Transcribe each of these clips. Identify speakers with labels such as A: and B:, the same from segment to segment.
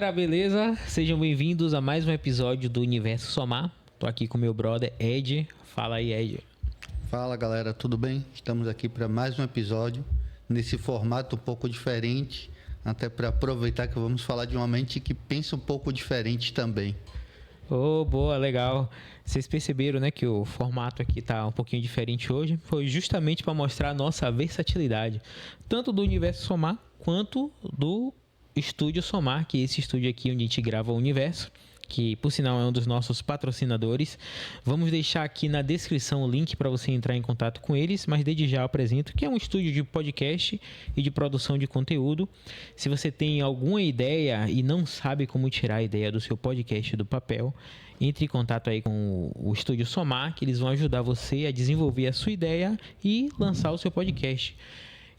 A: galera, beleza? Sejam bem-vindos a mais um episódio do Universo Somar. Tô aqui com meu brother Ed. Fala aí, Ed.
B: Fala, galera, tudo bem? Estamos aqui para mais um episódio nesse formato um pouco diferente, até para aproveitar que vamos falar de uma mente que pensa um pouco diferente também.
A: Oh, boa, legal. Vocês perceberam, né, que o formato aqui tá um pouquinho diferente hoje. Foi justamente para mostrar a nossa versatilidade, tanto do Universo Somar quanto do Estúdio Somar, que é esse estúdio aqui onde a gente grava o Universo, que por sinal é um dos nossos patrocinadores. Vamos deixar aqui na descrição o link para você entrar em contato com eles, mas desde já eu apresento que é um estúdio de podcast e de produção de conteúdo. Se você tem alguma ideia e não sabe como tirar a ideia do seu podcast do papel, entre em contato aí com o Estúdio Somar, que eles vão ajudar você a desenvolver a sua ideia e lançar o seu podcast.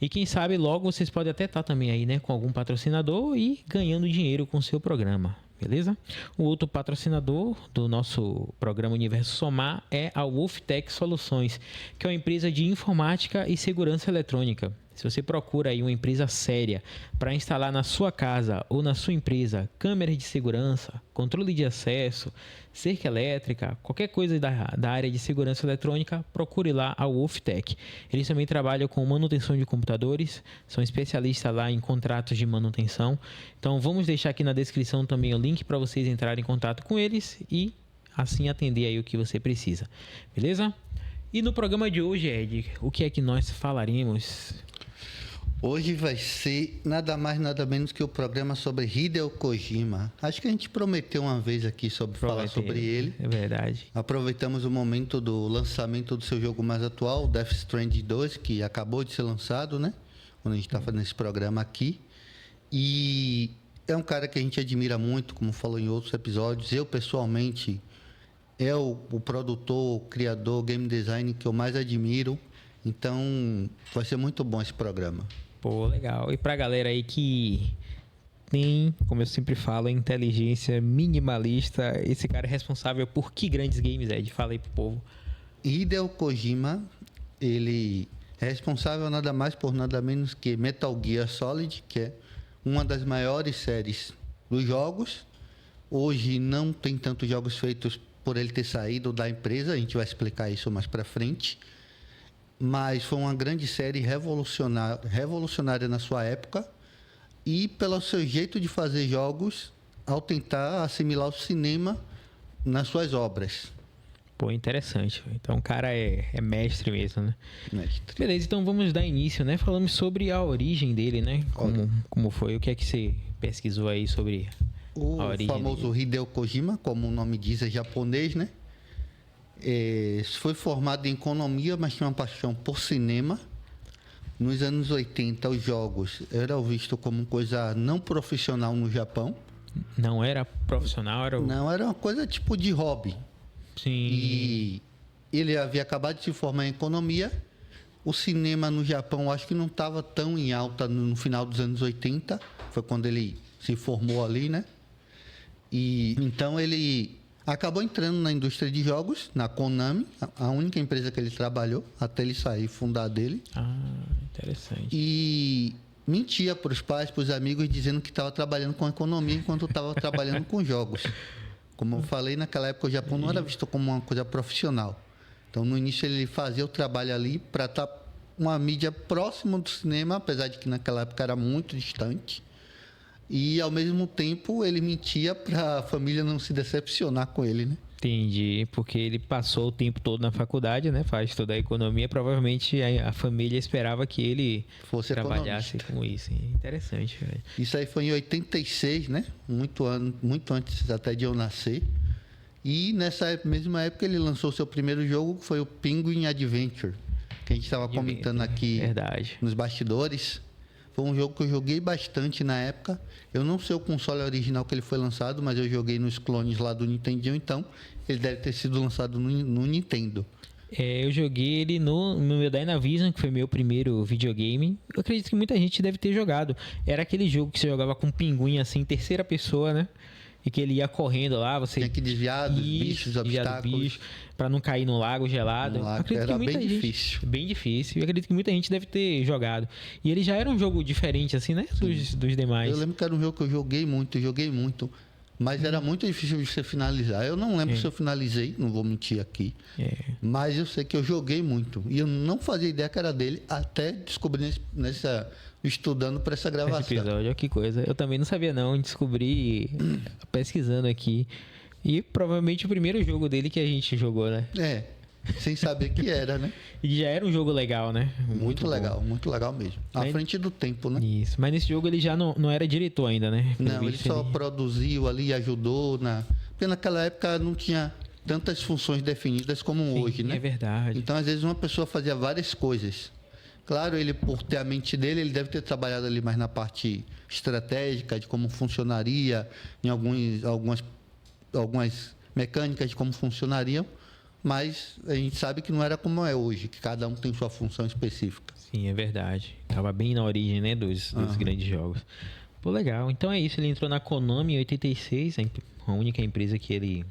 A: E quem sabe logo vocês podem até estar também aí, né, com algum patrocinador e ganhando dinheiro com o seu programa, beleza? O outro patrocinador do nosso programa Universo Somar é a Wolftech Soluções, que é uma empresa de informática e segurança eletrônica. Se você procura aí uma empresa séria para instalar na sua casa ou na sua empresa câmeras de segurança, controle de acesso, cerca elétrica, qualquer coisa da área de segurança eletrônica, procure lá a Wolftech. Eles também trabalham com manutenção de computadores, são especialistas lá em contratos de manutenção. Então vamos deixar aqui na descrição também o link para vocês entrarem em contato com eles e assim atender aí o que você precisa, beleza? E no programa de hoje, Ed, o que é que nós falaremos?
B: Hoje vai ser nada mais, nada menos que o programa sobre Hideo Kojima. Acho que a gente prometeu uma vez aqui falar sobre ele.
A: É verdade.
B: Aproveitamos o momento do lançamento do seu jogo mais atual, Death Stranding 2, que acabou de ser lançado, né? Quando a gente está fazendo esse programa aqui. E é um cara que a gente admira muito, como falou em outros episódios. Eu, pessoalmente, é o produtor, o criador, game design que eu mais admiro. Então, vai ser muito bom esse programa.
A: Pô, legal. E pra galera aí que tem, como eu sempre falo, inteligência minimalista, esse cara é responsável por que grandes games, Ed? Fala aí pro povo.
B: Hideo Kojima, ele é responsável nada mais por nada menos que Metal Gear Solid, que é uma das maiores séries dos jogos. Hoje não tem tantos jogos feitos por ele ter saído da empresa, a gente vai explicar isso mais pra frente. Mas foi uma grande série revolucionária na sua época e pelo seu jeito de fazer jogos ao tentar assimilar o cinema nas suas obras.
A: Pô, interessante. Então o cara é mestre mesmo, né?
B: Mestre.
A: Beleza, então vamos dar início, né? Falamos sobre a origem dele, né? Como foi, o que é que você pesquisou aí sobre a origem
B: O famoso
A: dele?
B: Hideo Kojima, como o nome diz, é japonês, né? Foi formado em economia, mas tinha uma paixão por cinema. Nos anos 80, os jogos eram vistos como coisa não profissional no Japão.
A: Não era profissional, era
B: Não, era uma coisa tipo de hobby.
A: Sim.
B: E ele havia acabado de se formar em economia. O cinema no Japão acho que não estava tão em alta no final dos anos 80. Foi quando ele se formou ali, né? E então ele acabou entrando na indústria de jogos, na Konami, a única empresa que ele trabalhou, até ele sair e fundar dele.
A: Ah, interessante.
B: E mentia para os pais, para os amigos, dizendo que estava trabalhando com economia enquanto estava trabalhando com jogos. Como eu falei, naquela época o Japão não era visto como uma coisa profissional. Então, no início, ele fazia o trabalho ali para estar uma mídia próxima do cinema, apesar de que naquela época era muito distante. E, ao mesmo tempo, ele mentia para a família não se decepcionar com ele, né?
A: Entendi, porque ele passou o tempo todo na faculdade, né? Faz toda a economia. Provavelmente a família esperava que ele
B: Fosse
A: trabalhasse
B: economista.
A: com isso. Interessante, velho.
B: Isso aí foi em 86, né? Muito antes até de eu nascer. E nessa mesma época ele lançou seu primeiro jogo, que foi o Penguin Adventure, que a gente estava comentando aqui
A: Verdade.
B: nos bastidores. Foi um jogo que eu joguei bastante na época. Eu não sei o console original que ele foi lançado, mas eu joguei nos clones lá do Nintendo, então ele deve ter sido lançado no Nintendo.
A: Eu joguei ele no meu Dynavision, que foi meu primeiro videogame. Eu acredito que muita gente deve ter jogado. Era aquele jogo que você jogava com um pinguim assim, em terceira pessoa, né? e que ele ia correndo lá, você
B: Tinha que desviar dos bichos, obstáculos.
A: Para não cair no lago gelado.
B: No lago,
A: Acredito
B: era
A: que muita
B: bem
A: gente,
B: difícil.
A: Bem difícil. E acredito que muita gente deve ter jogado. E ele já era um jogo diferente, assim, né? Dos demais.
B: Eu lembro que era um jogo que eu joguei muito. Mas era muito difícil de você finalizar. Eu não lembro se eu finalizei, não vou mentir aqui. Mas eu sei que eu joguei muito. E eu não fazia ideia que era dele até descobrir estudando para essa gravação.
A: Esse episódio, olha que coisa. Eu também não sabia não, descobri pesquisando aqui. E provavelmente o primeiro jogo dele que a gente jogou, né?
B: Sem saber que era, né?
A: E já era um jogo legal, né?
B: Muito legal mesmo. À frente do tempo, né?
A: Isso. Mas nesse jogo ele já não era diretor ainda, né?
B: Não, ele só produziu ali, ajudou. Porque naquela época não tinha tantas funções definidas como hoje, né?
A: É verdade.
B: Então, às vezes, uma pessoa fazia várias coisas. Claro, ele, por ter a mente dele, ele deve ter trabalhado ali mais na parte estratégica, de como funcionaria, em algumas mecânicas de como funcionariam. Mas a gente sabe que não era como é hoje, que cada um tem sua função específica.
A: Sim, é verdade. Tava bem na origem, né, dos grandes jogos. Pô, legal. Então é isso, ele entrou na Konami em 86, a única empresa que ele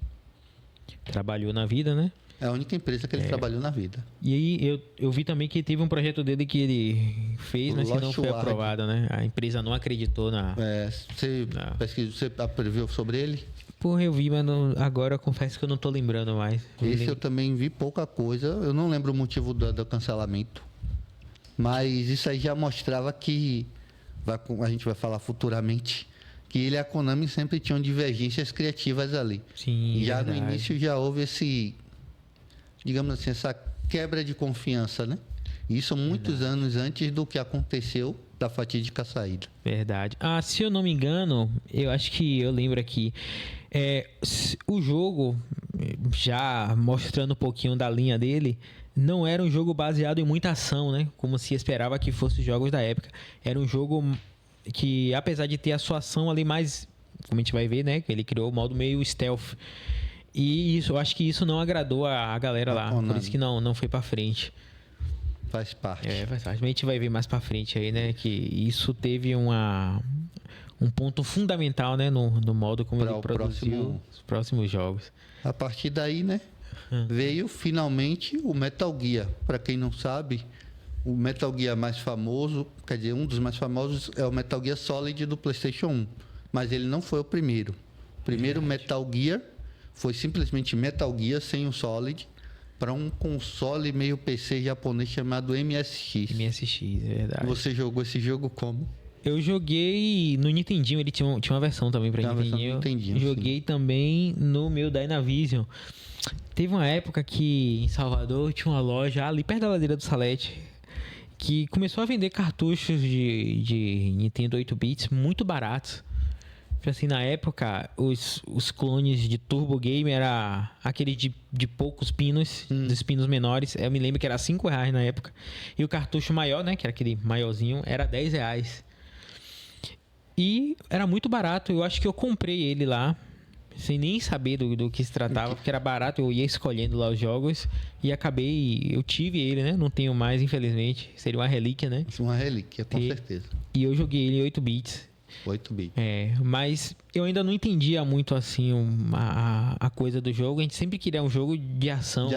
A: trabalhou na vida, né?
B: É a única empresa que ele trabalhou na vida.
A: E aí eu vi também que teve um projeto dele que ele fez, mas que não foi aprovado, né? A empresa não acreditou na...
B: Você previu sobre ele?
A: Porra, eu vi, mas agora eu confesso que eu não tô lembrando mais.
B: Eu também vi pouca coisa. Eu não lembro o motivo do cancelamento. Mas isso aí já mostrava que, a gente vai falar futuramente, que ele e a Konami sempre tinham divergências criativas ali.
A: Sim,
B: já
A: verdade.
B: no início já houve digamos assim, essa quebra de confiança, né? Isso muitos anos antes do que aconteceu da fatídica saída.
A: Verdade. Se eu não me engano, eu acho que eu lembro aqui. O jogo, já mostrando um pouquinho da linha dele, não era um jogo baseado em muita ação, né? Como se esperava que fosse os jogos da época. Era um jogo que, apesar de ter a sua ação ali mais, como a gente vai ver, né? Ele criou o modo meio stealth. E eu acho que isso não agradou a galera lá. Por isso que não foi pra frente.
B: Faz parte.
A: Faz parte. Mas a gente vai ver mais pra frente aí, né? Que isso teve um ponto fundamental, né? No modo como ele produziu os próximos jogos.
B: A partir daí, né? Veio finalmente o Metal Gear. Para quem não sabe, o Metal Gear mais famoso, quer dizer, um dos mais famosos é o Metal Gear Solid do PlayStation 1. Mas ele não foi o primeiro. O primeiro Metal Gear foi simplesmente Metal Gear sem o Solid, para um console meio PC japonês chamado MSX.
A: MSX, é verdade.
B: Você jogou esse jogo como?
A: Eu joguei no Nintendinho, ele tinha uma versão também para Nintendinho. Joguei também no meu Dynavision. Teve uma época que em Salvador tinha uma loja ali perto da ladeira do Salete que começou a vender cartuchos de Nintendo 8-bits muito baratos. Assim, na época, os clones de Turbo Game era aquele de poucos pinos, dos pinos menores. Eu me lembro que era R$5 na época. E o cartucho maior, né, que era aquele maiorzinho, era R$10. E era muito barato. Eu acho que eu comprei ele lá, sem nem saber do que se tratava, porque era barato. Eu ia escolhendo lá os jogos e eu tive ele, né? Não tenho mais, infelizmente. Seria uma relíquia, né?
B: Uma relíquia, com certeza.
A: E eu joguei ele em 8 bits.
B: 8 bits.
A: Mas eu ainda não entendia muito assim a coisa do jogo. A gente sempre queria um jogo de ação.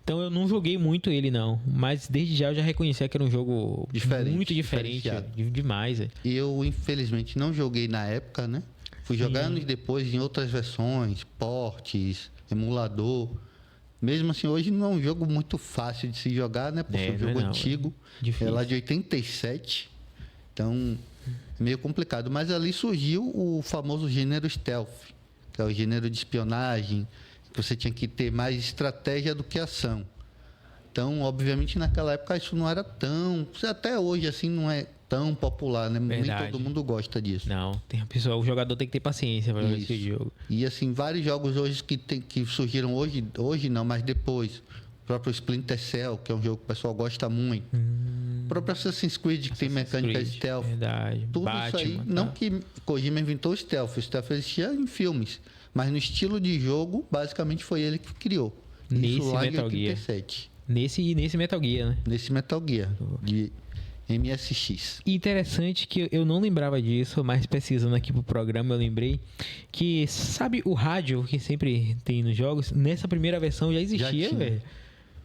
A: Então eu não joguei muito ele, não. Mas desde já eu já reconhecia que era um jogo muito diferente. Demais.
B: E eu, infelizmente, não joguei na época, né? Fui jogar anos depois em outras versões, portes, emulador. Mesmo assim, hoje não é um jogo muito fácil de se jogar, né? Porque é um jogo antigo. É lá de 87. Então, é meio complicado. Mas ali surgiu o famoso gênero stealth, que é o gênero de espionagem, que você tinha que ter mais estratégia do que ação. Então, obviamente, naquela época isso não era tão... Até hoje, assim, não é tão popular, né?
A: Verdade.
B: Nem todo mundo gosta disso.
A: Não, o jogador tem que ter paciência para jogar esse jogo.
B: E, assim, vários jogos hoje que surgiram hoje não, mas depois. O próprio Splinter Cell, que é um jogo que o pessoal gosta muito. O próprio Assassin's Creed, que tem mecânicas stealth.
A: Verdade.
B: Tudo Batman, isso aí, não que Kojima inventou o stealth existia em filmes. Mas no estilo de jogo, basicamente foi ele que criou.
A: Nesse
B: isso lá
A: Metal
B: em 87.
A: Gear. Nesse Metal Gear, né?
B: Nesse Metal Gear. MSX.
A: Interessante que eu não lembrava disso, mas pesquisando aqui pro programa eu lembrei que, sabe o rádio que sempre tem nos jogos? Nessa primeira versão já existia,
B: tinha.
A: velho.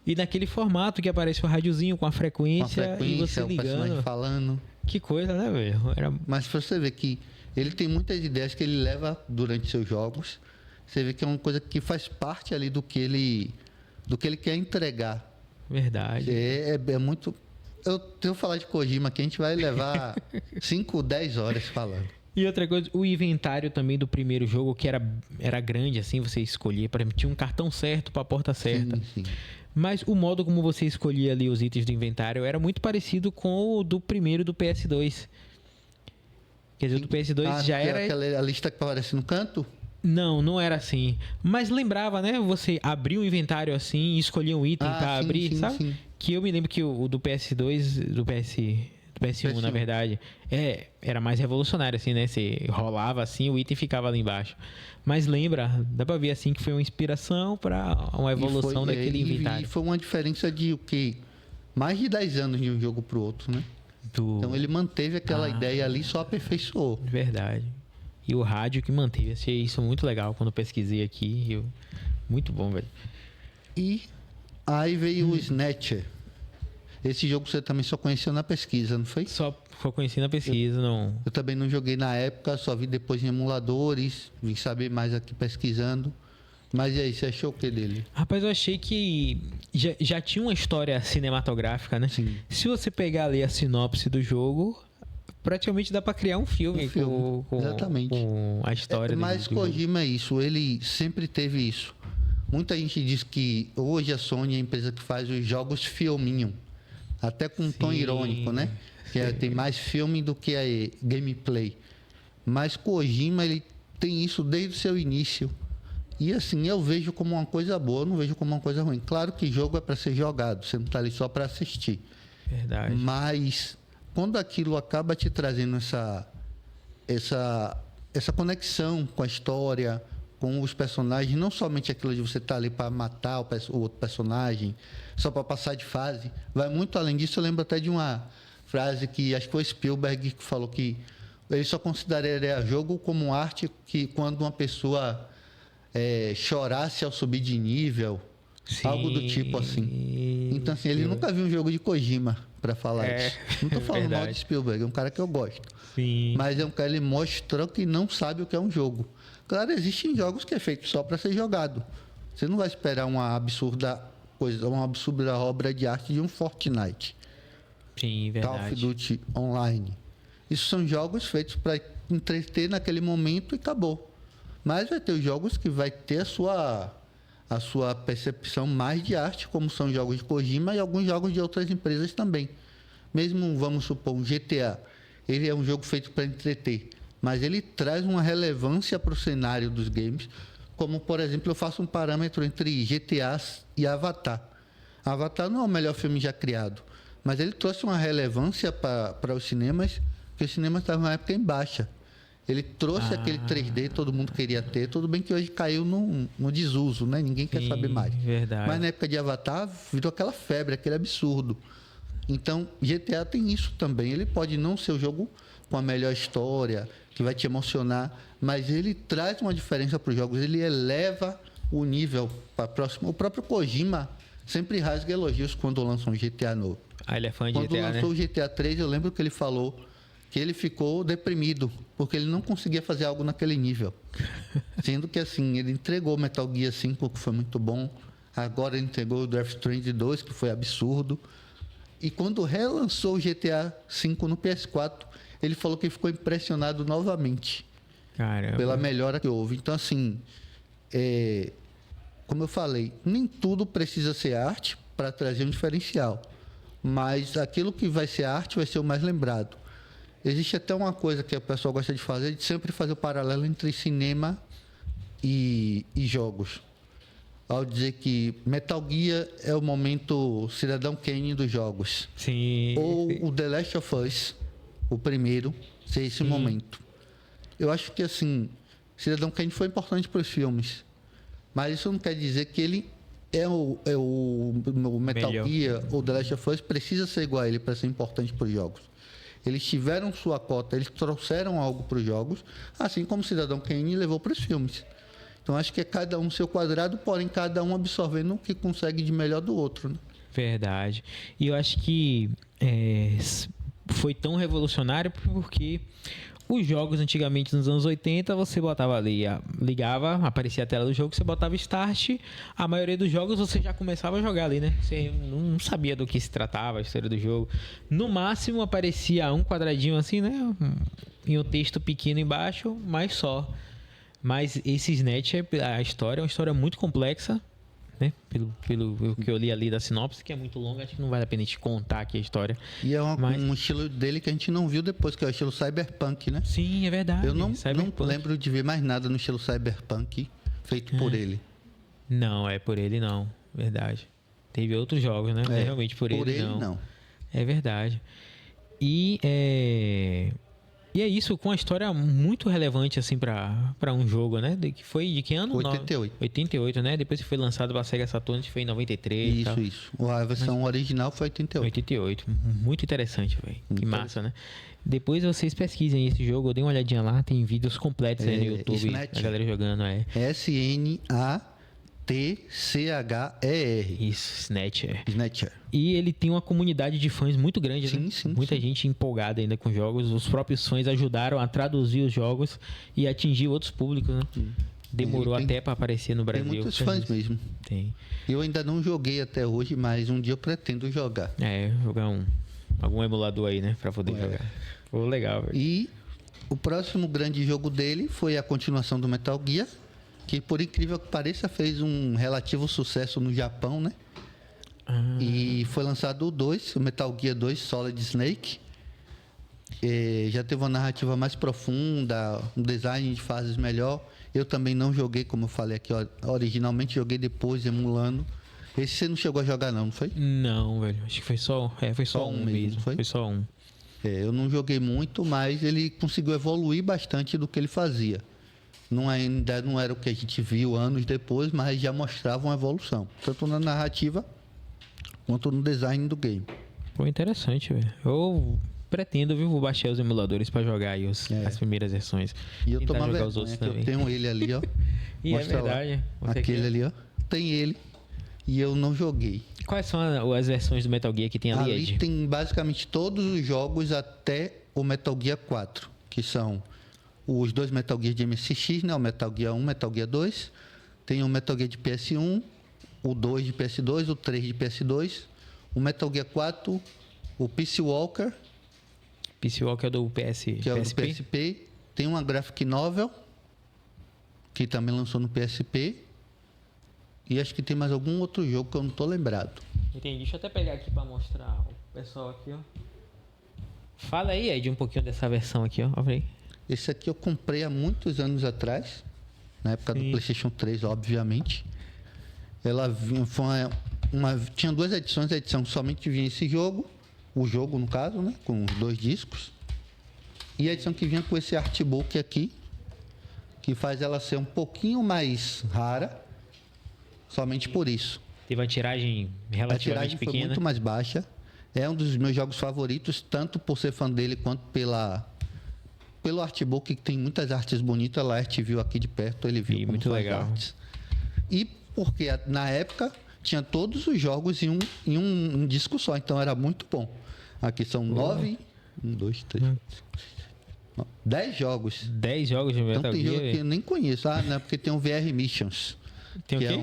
A: E naquele formato que aparece o rádiozinho com a frequência, e você
B: o personagem
A: ligando.
B: falando.
A: Que coisa, né, velho? Era...
B: Mas pra você ver que ele tem muitas ideias que ele leva durante seus jogos. Você vê que é uma coisa que faz parte ali do que ele quer entregar.
A: Verdade.
B: É muito... Eu tenho que falar de Kojima aqui, a gente vai levar 5, 10 horas falando.
A: E outra coisa, o inventário também do primeiro jogo, que era grande, assim, você escolhia, por exemplo, tinha um cartão certo para a porta certa.
B: Sim.
A: Mas o modo como você escolhia ali os itens do inventário era muito parecido com o do primeiro do PS2. Quer dizer, o do PS2 já era...
B: Aquela lista que aparece no canto?
A: Não era assim. Mas lembrava, né? Você abria o inventário assim e escolhia um item para
B: sim,
A: abrir,
B: sim,
A: sabe?
B: sim.
A: Que eu me lembro que o do PS2, do PS1, na verdade, era mais revolucionário, assim, né? Você rolava assim, o item ficava ali embaixo. Mas lembra, dá pra ver assim que foi uma inspiração para uma evolução daquele inventário.
B: E foi uma diferença de o quê? Mais de 10 anos de um jogo pro outro, né? Então ele manteve aquela ideia ali e só aperfeiçoou.
A: Verdade. E o rádio que manteve. Achei isso muito legal quando eu pesquisei aqui. Muito bom, velho.
B: E aí veio o Snatcher. Esse jogo você também só conheceu na pesquisa, não foi?
A: Só conheci na pesquisa, não.
B: Eu também não joguei na época, só vi depois em emuladores, vim saber mais aqui pesquisando. Mas e aí, você achou o que dele?
A: Rapaz, eu achei que já tinha uma história cinematográfica, né?
B: Sim.
A: Se você pegar ali a sinopse do jogo, praticamente dá pra criar um filme,
B: Exatamente.
A: com a história
B: Mas
A: do jogo.
B: Kojima é isso, ele sempre teve isso. Muita gente diz que hoje a Sony é a empresa que faz os jogos filminho, até com um tom
A: Sim.
B: irônico, né? Que tem mais filme do que a gameplay. Mas Kojima, ele tem isso desde o seu início. E assim, eu vejo como uma coisa boa, eu não vejo como uma coisa ruim. Claro que jogo é para ser jogado, você não está ali só para assistir.
A: Verdade.
B: Mas quando aquilo acaba te trazendo essa conexão com a história, com os personagens, não somente aquilo de você estar ali para matar o outro personagem, só para passar de fase, vai muito além disso. Eu lembro até de uma frase que acho que foi Spielberg que falou que ele só consideraria jogo como arte que quando uma pessoa chorasse ao subir de nível,
A: Sim.
B: algo do tipo assim. Então assim, ele nunca viu um jogo de Kojima para falar isso. Não estou falando mal de Spielberg, é um cara que eu gosto.
A: Sim.
B: Mas é um cara, ele mostrou que não sabe o que é um jogo. Claro, existem jogos que é feito só para ser jogado. Você não vai esperar uma absurda obra de arte de um Fortnite.
A: Sim, verdade.
B: Call of Duty Online. Isso são jogos feitos para entreter naquele momento e acabou. Mas vai ter os jogos que vai ter a sua percepção mais de arte, como são jogos de Kojima e alguns jogos de outras empresas também. Mesmo, vamos supor, um GTA, ele é um jogo feito para entreter, mas ele traz uma relevância para o cenário dos games, como, por exemplo, eu faço um parâmetro entre GTA e Avatar. Avatar não é o melhor filme já criado, mas ele trouxe uma relevância para os cinemas, porque os cinemas estavam na época em baixa. Ele trouxe aquele 3D, todo mundo queria ter. Tudo bem que hoje caiu no desuso, né? Ninguém quer saber mais.
A: Verdade.
B: Mas na época de Avatar, virou aquela febre, aquele absurdo. Então, GTA tem isso também. Ele pode não ser o jogo com a melhor história, que vai te emocionar, mas ele traz uma diferença para os jogos. Ele eleva o nível para próximo. O próprio Kojima sempre rasga elogios quando lança um GTA novo.
A: Ele é fã de
B: Quando
A: GTA,
B: lançou
A: né?
B: o GTA 3, eu lembro que ele falou que ele ficou deprimido, porque ele não conseguia fazer algo naquele nível. Sendo que, assim, ele entregou Metal Gear 5, que foi muito bom. Agora ele entregou o Death Stranding 2, que foi absurdo. E quando relançou o GTA 5 no PS4, ele falou que ficou impressionado novamente.
A: Caramba.
B: Pela melhora que houve. Então, assim, como eu falei, nem tudo precisa ser arte para trazer um diferencial. Mas aquilo que vai ser arte vai ser o mais lembrado. Existe até uma coisa que o pessoal gosta de fazer, de sempre fazer o paralelo entre cinema e jogos. Ao dizer que Metal Gear é o momento Cidadão Kane dos jogos.
A: Sim.
B: Ou o The Last of Us, o primeiro, ser esse momento. Eu acho que, assim, Cidadão Kane foi importante para os filmes. Mas isso não quer dizer que ele o Metal
A: Melhor.
B: Gear ou The Last of Us precisa ser igual a ele para ser importante para os jogos. Eles tiveram sua cota, eles trouxeram algo para os jogos, assim como o Cidadão Kane levou para os filmes. Então acho que é cada um seu quadrado, porém cada um absorvendo o que consegue de melhor do outro, né?
A: Verdade. E eu acho que foi tão revolucionário porque os jogos antigamente nos anos 80 você botava ali, ligava, aparecia a tela do jogo, você botava start, a maioria dos jogos você já começava a jogar ali, né? Você não sabia do que se tratava a história do jogo. No máximo aparecia um quadradinho assim, né? E um texto pequeno embaixo, mas só. Mas esse Snatch, a história é uma história muito complexa, né? Pelo que eu li ali da sinopse, que é muito longa, acho que não vale a pena a gente contar aqui a história.
B: E é
A: Mas-
B: um estilo dele que a gente não viu depois, que é o estilo cyberpunk, né?
A: Sim, é verdade.
B: Eu não
A: Cyberpunk.
B: lembro de ver mais nada no estilo cyberpunk feito por ele.
A: Não, é por ele não. Verdade. Teve outros jogos, né? É, realmente por ele não. É verdade. E é isso, com uma história muito relevante, assim, pra um jogo, né? Que foi de que ano?
B: 88.
A: 88, né? Depois que foi lançado pra Sega Saturn, foi em 93 e tal.
B: Isso. A versão original foi 88.
A: 88. Muito interessante, velho. Que massa, né? Depois vocês pesquisem esse jogo, eu dei uma olhadinha lá, tem vídeos completos aí no YouTube,
B: Snatcher.
A: a galera jogando,
B: Snatcher.
A: Isso, Snatcher.
B: Snatcher.
A: E ele tem uma comunidade de fãs muito grande, né?
B: Sim,
A: Muita
B: sim.
A: gente empolgada ainda com jogos. Os próprios fãs ajudaram a traduzir os jogos e atingir outros públicos, né? Demorou
B: Tem-
A: até para aparecer no
B: Tem
A: Brasil.
B: muitos fãs mesmo.
A: Tem.
B: Eu ainda não joguei até hoje, mas um dia eu pretendo jogar.
A: Jogar algum emulador aí, né? Pra poder jogar. Pô, legal, velho.
B: E o próximo grande jogo dele foi a continuação do Metal Gear, que por incrível que pareça fez um relativo sucesso no Japão, né? E foi lançado o 2, o Metal Gear 2 Solid Snake. Já teve uma narrativa mais profunda, um design de fases melhor. Eu também não joguei, como eu falei aqui, originalmente joguei depois, emulando. Esse você não chegou a jogar não foi?
A: Não, velho. Acho que foi só um mesmo.
B: foi?
A: Foi só um.
B: Eu não joguei muito, mas ele conseguiu evoluir bastante do que ele fazia. Ainda não era o que a gente viu anos depois, mas já mostrava uma evolução, tanto na narrativa quanto no design do game.
A: Pô, interessante, velho. Eu pretendo, viu? Vou baixar os emuladores pra jogar aí as primeiras versões.
B: E eu tô
A: Tentar
B: uma
A: jogar os
B: vergonha,
A: outros
B: que eu
A: também.
B: tenho ele ali, ó.
A: E é
B: Mostra lá.
A: verdade. Você
B: Aquele
A: quer?
B: ali, ó. Tem ele. E eu não joguei.
A: Quais são as versões do Metal Gear que tem ali,
B: Ali
A: Ed?
B: tem basicamente todos os jogos até o Metal Gear 4, que são os dois Metal Gear de MSX, né? O Metal Gear 1, Metal Gear 2. Tem o Metal Gear de PS1, o 2 de PS2, o 3 de PS2, o Metal Gear 4, o Peace Walker,
A: Peace Walker é do
B: que é o do
A: PSP?
B: PSP. Tem uma graphic novel, que também lançou no PSP. E acho que tem mais algum outro jogo que eu não tô lembrado.
A: Entendi. Deixa eu até pegar aqui pra mostrar o pessoal aqui, ó. Fala aí, Ed, um pouquinho dessa versão aqui, ó. Olha aí.
B: Esse aqui eu comprei há muitos anos atrás, na época do
A: Sim.
B: PlayStation 3, obviamente. Ela vinha, tinha duas edições, a edição somente vinha esse jogo, o jogo no caso, né, com os 2 discos, e a edição que vinha com esse artbook aqui, que faz ela ser um pouquinho mais rara, somente por isso.
A: Teve uma tiragem
B: A
A: relativamente
B: tiragem foi
A: pequena.
B: muito mais baixa. É um dos meus jogos favoritos, tanto por ser fã dele quanto pelo artbook, que tem muitas artes bonitas. Lá, a gente viu aqui de perto, ele viu
A: E
B: como
A: muito
B: faz
A: legal.
B: artes. E porque na época tinha todos os jogos em um disco só, então era muito bom. Aqui são 9, 1, 2, 3, 10 jogos.
A: 10 jogos de Metal
B: Então tem
A: Gear.
B: jogo que eu nem conheço. Não é porque tem o VR Missions.
A: Tem o
B: que
A: quê?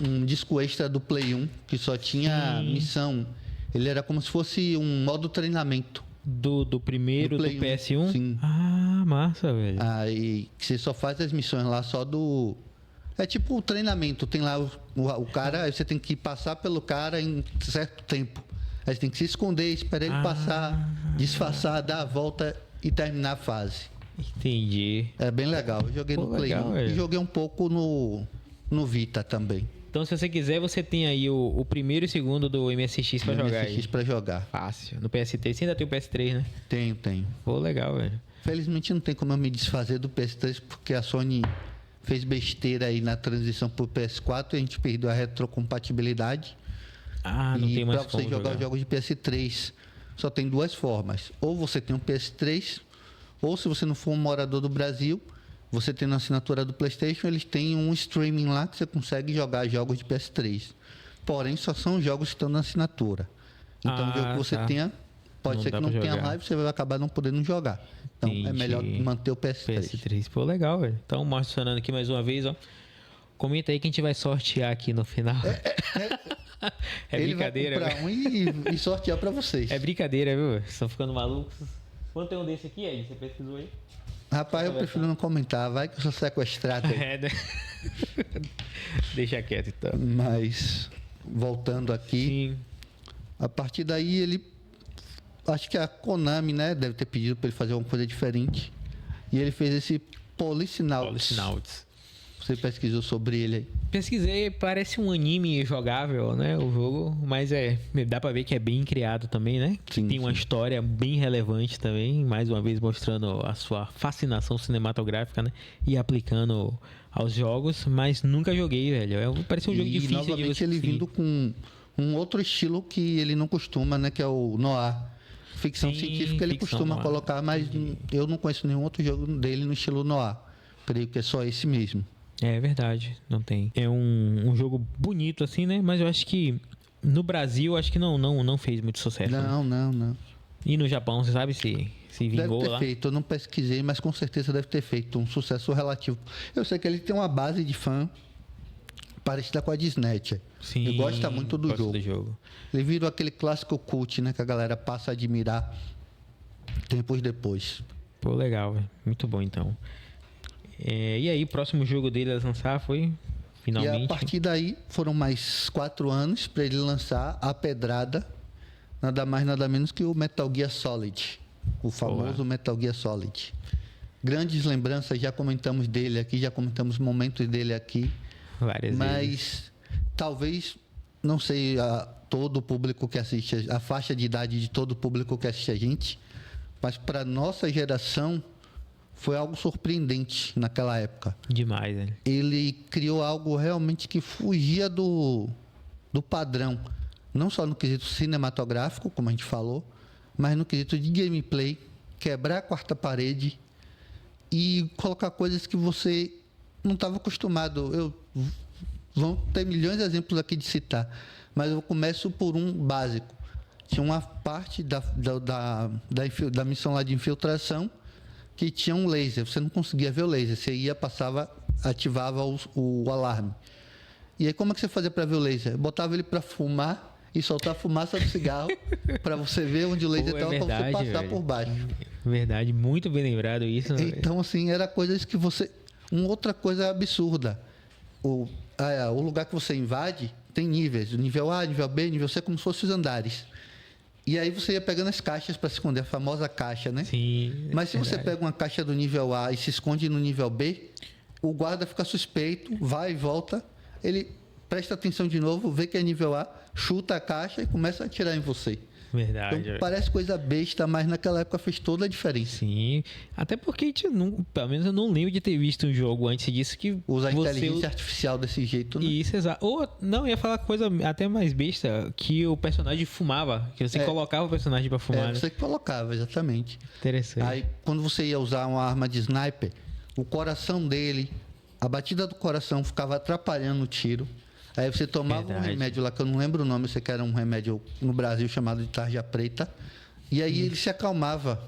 B: um disco extra do Play 1 que só tinha missão. Ele era como se fosse um modo treinamento.
A: Do primeiro,
B: Do
A: do
B: Play 1,
A: PS1?
B: sim.
A: Ah, massa, velho.
B: Aí que você só faz as missões lá só do. É tipo o treinamento. Tem lá o cara, aí você tem que passar pelo cara em certo tempo. Aí você tem que se esconder, esperar ele passar, disfarçar, dar a volta e terminar a fase.
A: Entendi.
B: É bem legal. Eu joguei
A: Pô,
B: no Play
A: legal,
B: 1
A: velho.
B: e joguei um pouco no Vita também.
A: Então, se você quiser, você tem aí o primeiro e o segundo do MSX pra jogar aí.
B: MSX pra jogar.
A: Fácil. No PS3, você ainda tem o PS3, né?
B: Tenho.
A: Pô, legal, velho.
B: Felizmente não tem como eu me desfazer do PS3 porque a Sony fez besteira aí na transição para o PS4 e a gente perdeu a retrocompatibilidade.
A: Não tem mais
B: para você
A: como
B: jogar os jogos de PS3, só tem duas formas. Ou você tem um PS3, ou se você não for um morador do Brasil, você tem na assinatura do PlayStation, eles têm um streaming lá que você consegue jogar jogos de PS3. Porém, só são jogos que estão na assinatura. Então, o jogo que você tenha, pode
A: Não
B: ser
A: dá
B: que não
A: pra
B: tenha
A: jogar.
B: live, você vai acabar não podendo jogar. Então, é melhor manter o PS3.
A: PS3, pô, legal, velho. Então, mostrando aqui mais uma vez, ó. Comenta aí que a gente vai sortear aqui no final. É
B: Ele
A: brincadeira,
B: vai comprar e sortear para vocês.
A: É brincadeira, viu? Vocês estão ficando malucos. Quanto tem um desse aqui, Ed? Você pesquisou aí?
B: Rapaz, eu prefiro não comentar. Vai que eu sou sequestrado aí.
A: É, né? Deixa quieto, então.
B: Mas, voltando aqui,
A: Sim.
B: a partir daí ele... Acho que a Konami, né, deve ter pedido para ele fazer alguma coisa diferente. E ele fez esse Policenauts.
A: Policenauts.
B: Você pesquisou sobre ele aí?
A: Pesquisei, parece um anime jogável, né? O jogo, mas dá pra ver que é bem criado também, né?
B: Sim,
A: Tem uma história bem relevante também, mais uma vez mostrando a sua fascinação cinematográfica, né? E aplicando aos jogos, mas nunca joguei, velho. Parece um jogo difícil de
B: novamente
A: você
B: ele
A: conseguir.
B: vindo com um outro estilo que ele não costuma, né? Que é o noir. Ficção
A: Sim,
B: científica ele
A: ficção
B: costuma
A: noir.
B: colocar, mas eu não conheço nenhum outro jogo dele no estilo noir. Creio que é só esse mesmo.
A: É verdade, não tem. É um jogo bonito assim, né? Mas eu acho que no Brasil, acho que não fez muito sucesso. Né?
B: Não.
A: E no Japão, você sabe se
B: Deve
A: vingou
B: ter
A: lá?
B: feito, eu não pesquisei, mas com certeza deve ter feito um sucesso relativo. Eu sei que ele tem uma base de fã parecida com a Disney.
A: Sim,
B: Ele gosta muito do
A: gosto
B: jogo. Ele virou aquele clássico cult, né? Que a galera passa a admirar tempos depois.
A: Pô, legal, velho. Muito bom, então. E aí, o próximo jogo dele a lançar foi, finalmente...
B: E a partir daí, foram mais 4 anos para ele lançar a pedrada, nada mais, nada menos que o Metal Gear Solid. O famoso Metal Gear Solid. Grandes lembranças, já comentamos dele aqui, já comentamos momentos dele aqui.
A: Várias vezes.
B: Mas talvez, não sei, todo o público que assiste, a faixa de idade de todo o público que assiste a gente, mas para nossa geração foi algo surpreendente naquela época.
A: Demais, velho.
B: Ele criou algo realmente que fugia do padrão, não só no quesito cinematográfico, como a gente falou, mas no quesito de gameplay, quebrar a quarta parede e colocar coisas que você não estava acostumado. Vão ter milhões de exemplos aqui de citar, mas eu começo por um básico. Tinha uma parte da missão lá de infiltração que tinha um laser. Você não conseguia ver o laser. Você ia, passava, ativava o alarme. E aí, como é que você fazia para ver o laser? Botava ele para fumar e soltar a fumaça do cigarro para você ver onde o laser estava, para você passar por baixo.
A: Verdade, muito bem lembrado isso. Né,
B: então, assim, era coisas que você... outra coisa absurda. O lugar que você invade tem níveis. Nível A, nível B, nível C, como se fossem os andares. E aí você ia pegando as caixas para se esconder, a famosa caixa, né?
A: Sim.
B: Mas se você pega uma caixa do nível A e se esconde no nível B, o guarda fica suspeito, vai e volta, ele presta atenção de novo, vê que é nível A, chuta a caixa e começa a atirar em você.
A: Verdade.
B: Então, parece coisa besta, mas naquela época fez toda a diferença.
A: Sim. Até porque a gente não, pelo menos eu não lembro de ter visto um jogo antes disso que
B: usar inteligência artificial desse jeito, né?
A: Isso, exato. Ou, não, ia falar coisa até mais besta, que o personagem fumava, que você colocava o personagem pra fumar.
B: Você que colocava, exatamente.
A: Interessante.
B: Aí, quando você ia usar uma arma de sniper, o coração dele, a batida do coração ficava atrapalhando o tiro. Aí você tomava um remédio lá, que eu não lembro o nome, eu sei que era um remédio no Brasil chamado de tarja preta. E aí ele se acalmava.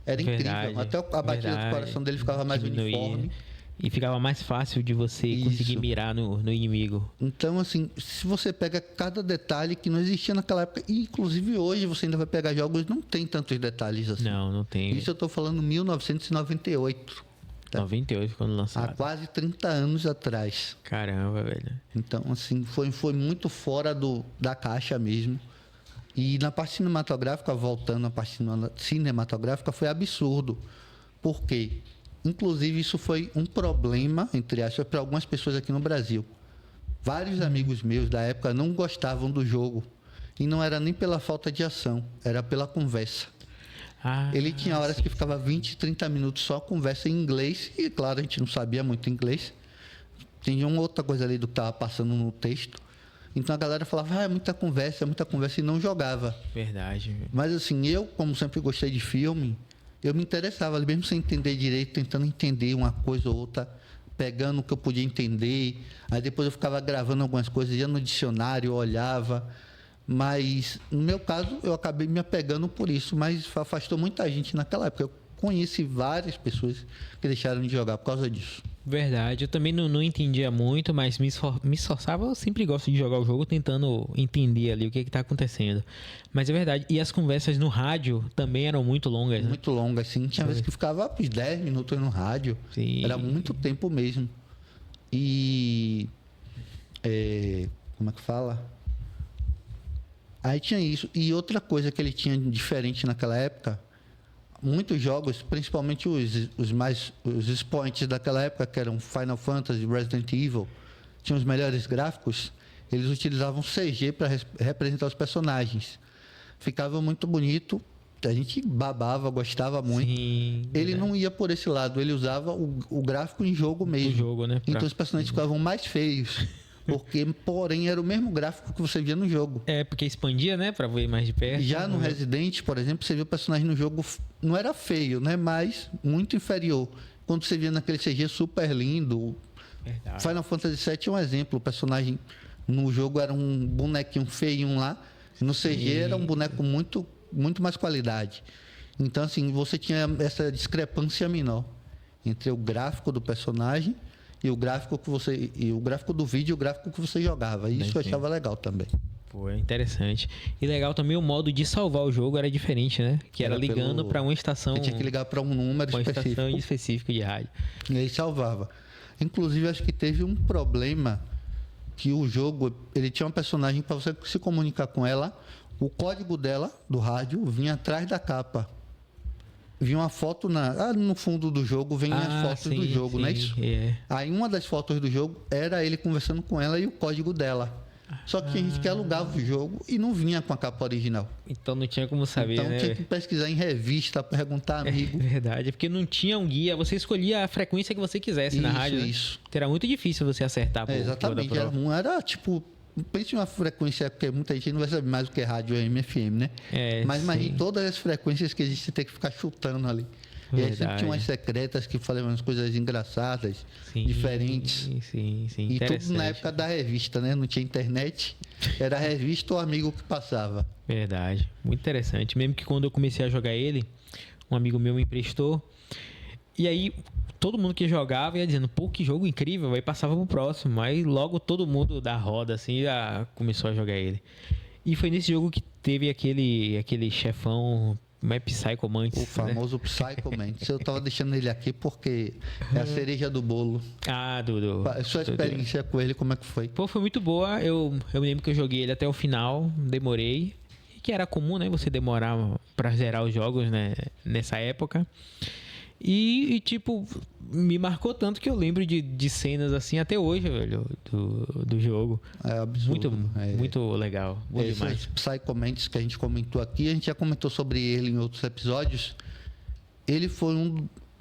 B: Era incrível. Até a batida do coração dele ficava mais uniforme.
A: E ficava mais fácil de você conseguir mirar no inimigo.
B: Então, assim, se você pega cada detalhe que não existia naquela época, e inclusive hoje você ainda vai pegar jogos, não tem tantos detalhes assim.
A: Não tem.
B: Isso eu estou falando 1998.
A: 98 quando lançado.
B: Há quase 30 anos atrás.
A: Caramba, velho.
B: Então, assim, foi muito fora da caixa mesmo. E na parte cinematográfica, voltando à parte cinematográfica, foi absurdo. Por quê? Inclusive, isso foi um problema, entre aspas, para algumas pessoas aqui no Brasil. Vários amigos meus da época não gostavam do jogo. E não era nem pela falta de ação, era pela conversa. Ele tinha horas que ficava 20, 30 minutos só conversa em inglês. E, claro, a gente não sabia muito inglês. Tinha uma outra coisa ali do que estava passando no texto. Então a galera falava, é muita conversa, e não jogava.
A: Verdade.
B: Mas assim, eu, como sempre gostei de filme, eu me interessava ali, mesmo sem entender direito, tentando entender uma coisa ou outra, pegando o que eu podia entender. Aí depois eu ficava gravando algumas coisas, ia no dicionário, eu olhava. Mas, no meu caso, eu acabei me apegando por isso, mas afastou muita gente naquela época. Eu conheci várias pessoas que deixaram de jogar por causa disso.
A: Verdade, eu também não entendia muito, mas me esforçava. Eu sempre gosto de jogar o jogo tentando entender ali o que está acontecendo. Mas é verdade, e as conversas no rádio também eram muito longas, né?
B: Muito longas, assim. Tinha vezes que ficava uns 10 minutos no rádio.
A: Sim.
B: Era muito tempo mesmo. E... como é que fala? Aí tinha isso. E outra coisa que ele tinha diferente naquela época, muitos jogos, principalmente os expoentes daquela época, que eram Final Fantasy, Resident Evil, tinham os melhores gráficos, eles utilizavam CG para representar os personagens. Ficava muito bonito, a gente babava, gostava muito.
A: Sim,
B: ele não ia por esse lado, ele usava o gráfico em jogo mesmo.
A: O jogo, né?
B: Então os personagens ficavam mais feios. Porque, porém, era o mesmo gráfico que você via no jogo.
A: Porque expandia, né? Pra ver mais de perto.
B: Já no Resident, por exemplo, você via o personagem no jogo, não era feio, né? Mas muito inferior. Quando você via naquele CG super lindo.
A: Verdade.
B: Final Fantasy VII é um exemplo. O personagem no jogo era um bonequinho feinho lá. No CG era um boneco muito, muito mais qualidade. Então, assim, você tinha essa discrepância menor entre o gráfico do personagem e o gráfico do vídeo e o gráfico que você jogava. Isso eu achava legal também.
A: Pô, é interessante. E legal também o modo de salvar o jogo era diferente, né? Que era ligando para uma estação.
B: Você tinha que ligar para um número específico.
A: Uma estação específica de rádio.
B: E aí salvava. Inclusive, acho que teve um problema que o jogo, ele tinha uma personagem para você se comunicar com ela. O código dela, do rádio, vinha atrás da capa. Vinha uma foto no fundo do jogo, vem as fotos do jogo, não é isso? Aí uma das fotos do jogo era ele conversando com ela e o código dela. Só que a gente que alugava o jogo e não vinha com a capa original.
A: Então não tinha como saber,
B: então
A: né?
B: Tinha que pesquisar em revista, perguntar amigo.
A: É verdade, porque não tinha um guia. Você escolhia a frequência que você quisesse na rádio.
B: Isso.
A: Então era muito difícil você acertar.
B: Exatamente. Era tipo... Pense em uma frequência, porque muita gente não vai saber mais o que é rádio AM, FM, né? Mas imagine todas as frequências que existe, você tem que ficar chutando ali. Verdade. E aí sempre tinha umas secretas que falavam umas coisas engraçadas, diferentes.
A: Sim.
B: E tudo na época da revista, né? Não tinha internet. Era a revista ou amigo que passava.
A: Verdade. Muito interessante. Mesmo que quando eu comecei a jogar ele, um amigo meu me emprestou. E aí... todo mundo que jogava ia dizendo, pô, que jogo incrível, aí passava pro próximo. Aí logo todo mundo da roda, assim, já começou a jogar ele. E foi nesse jogo que teve aquele chefão, Psycho Mantis.
B: O famoso, né? Psycho Mantis. Eu tava deixando ele aqui porque é a cereja do bolo. Sua experiência com ele, como é que foi?
A: Pô, foi muito boa. Eu me lembro que eu joguei ele até o final, demorei. Que era comum, né? Você demorar pra zerar os jogos, né? Nessa época. E, tipo, me marcou tanto que eu lembro de cenas assim até hoje, velho, do jogo.
B: É absurdo.
A: Muito legal. Bom demais.
B: Psycho Mantis que a gente comentou aqui, a gente já comentou sobre ele em outros episódios. Ele foi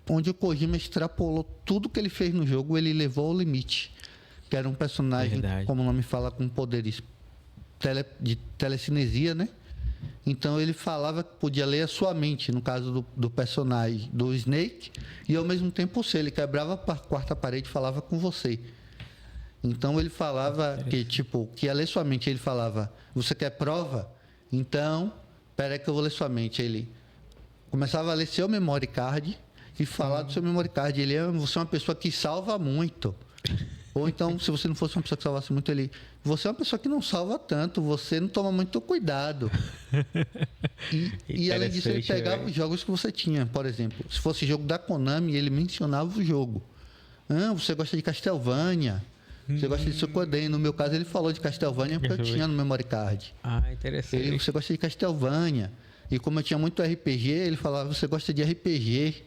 B: onde o Kojima extrapolou tudo que ele fez no jogo, ele levou ao limite. Que era um personagem, como o nome fala, com poderes de telecinesia, né? Então ele falava que podia ler a sua mente, no caso do personagem do Snake, e ao mesmo tempo ele quebrava a quarta parede e falava com você. Então ele falava que ia ler sua mente. Ele falava, você quer prova? Então, peraí que eu vou ler sua mente. Ele começava a ler seu memory card e falar do seu memory card. Você é uma pessoa que salva muito. Ou então, se você não fosse uma pessoa que salvasse muito, você é uma pessoa que não salva tanto, você não toma muito cuidado. E além disso, ele pegava os jogos que você tinha. Por exemplo, se fosse jogo da Konami, ele mencionava o jogo. Você gosta de Castlevania, você gosta de Suikoden. No meu caso, ele falou de Castlevania porque eu tinha no memory card.
A: Interessante.
B: Você gosta de Castlevania. E como eu tinha muito RPG, ele falava, você gosta de RPG.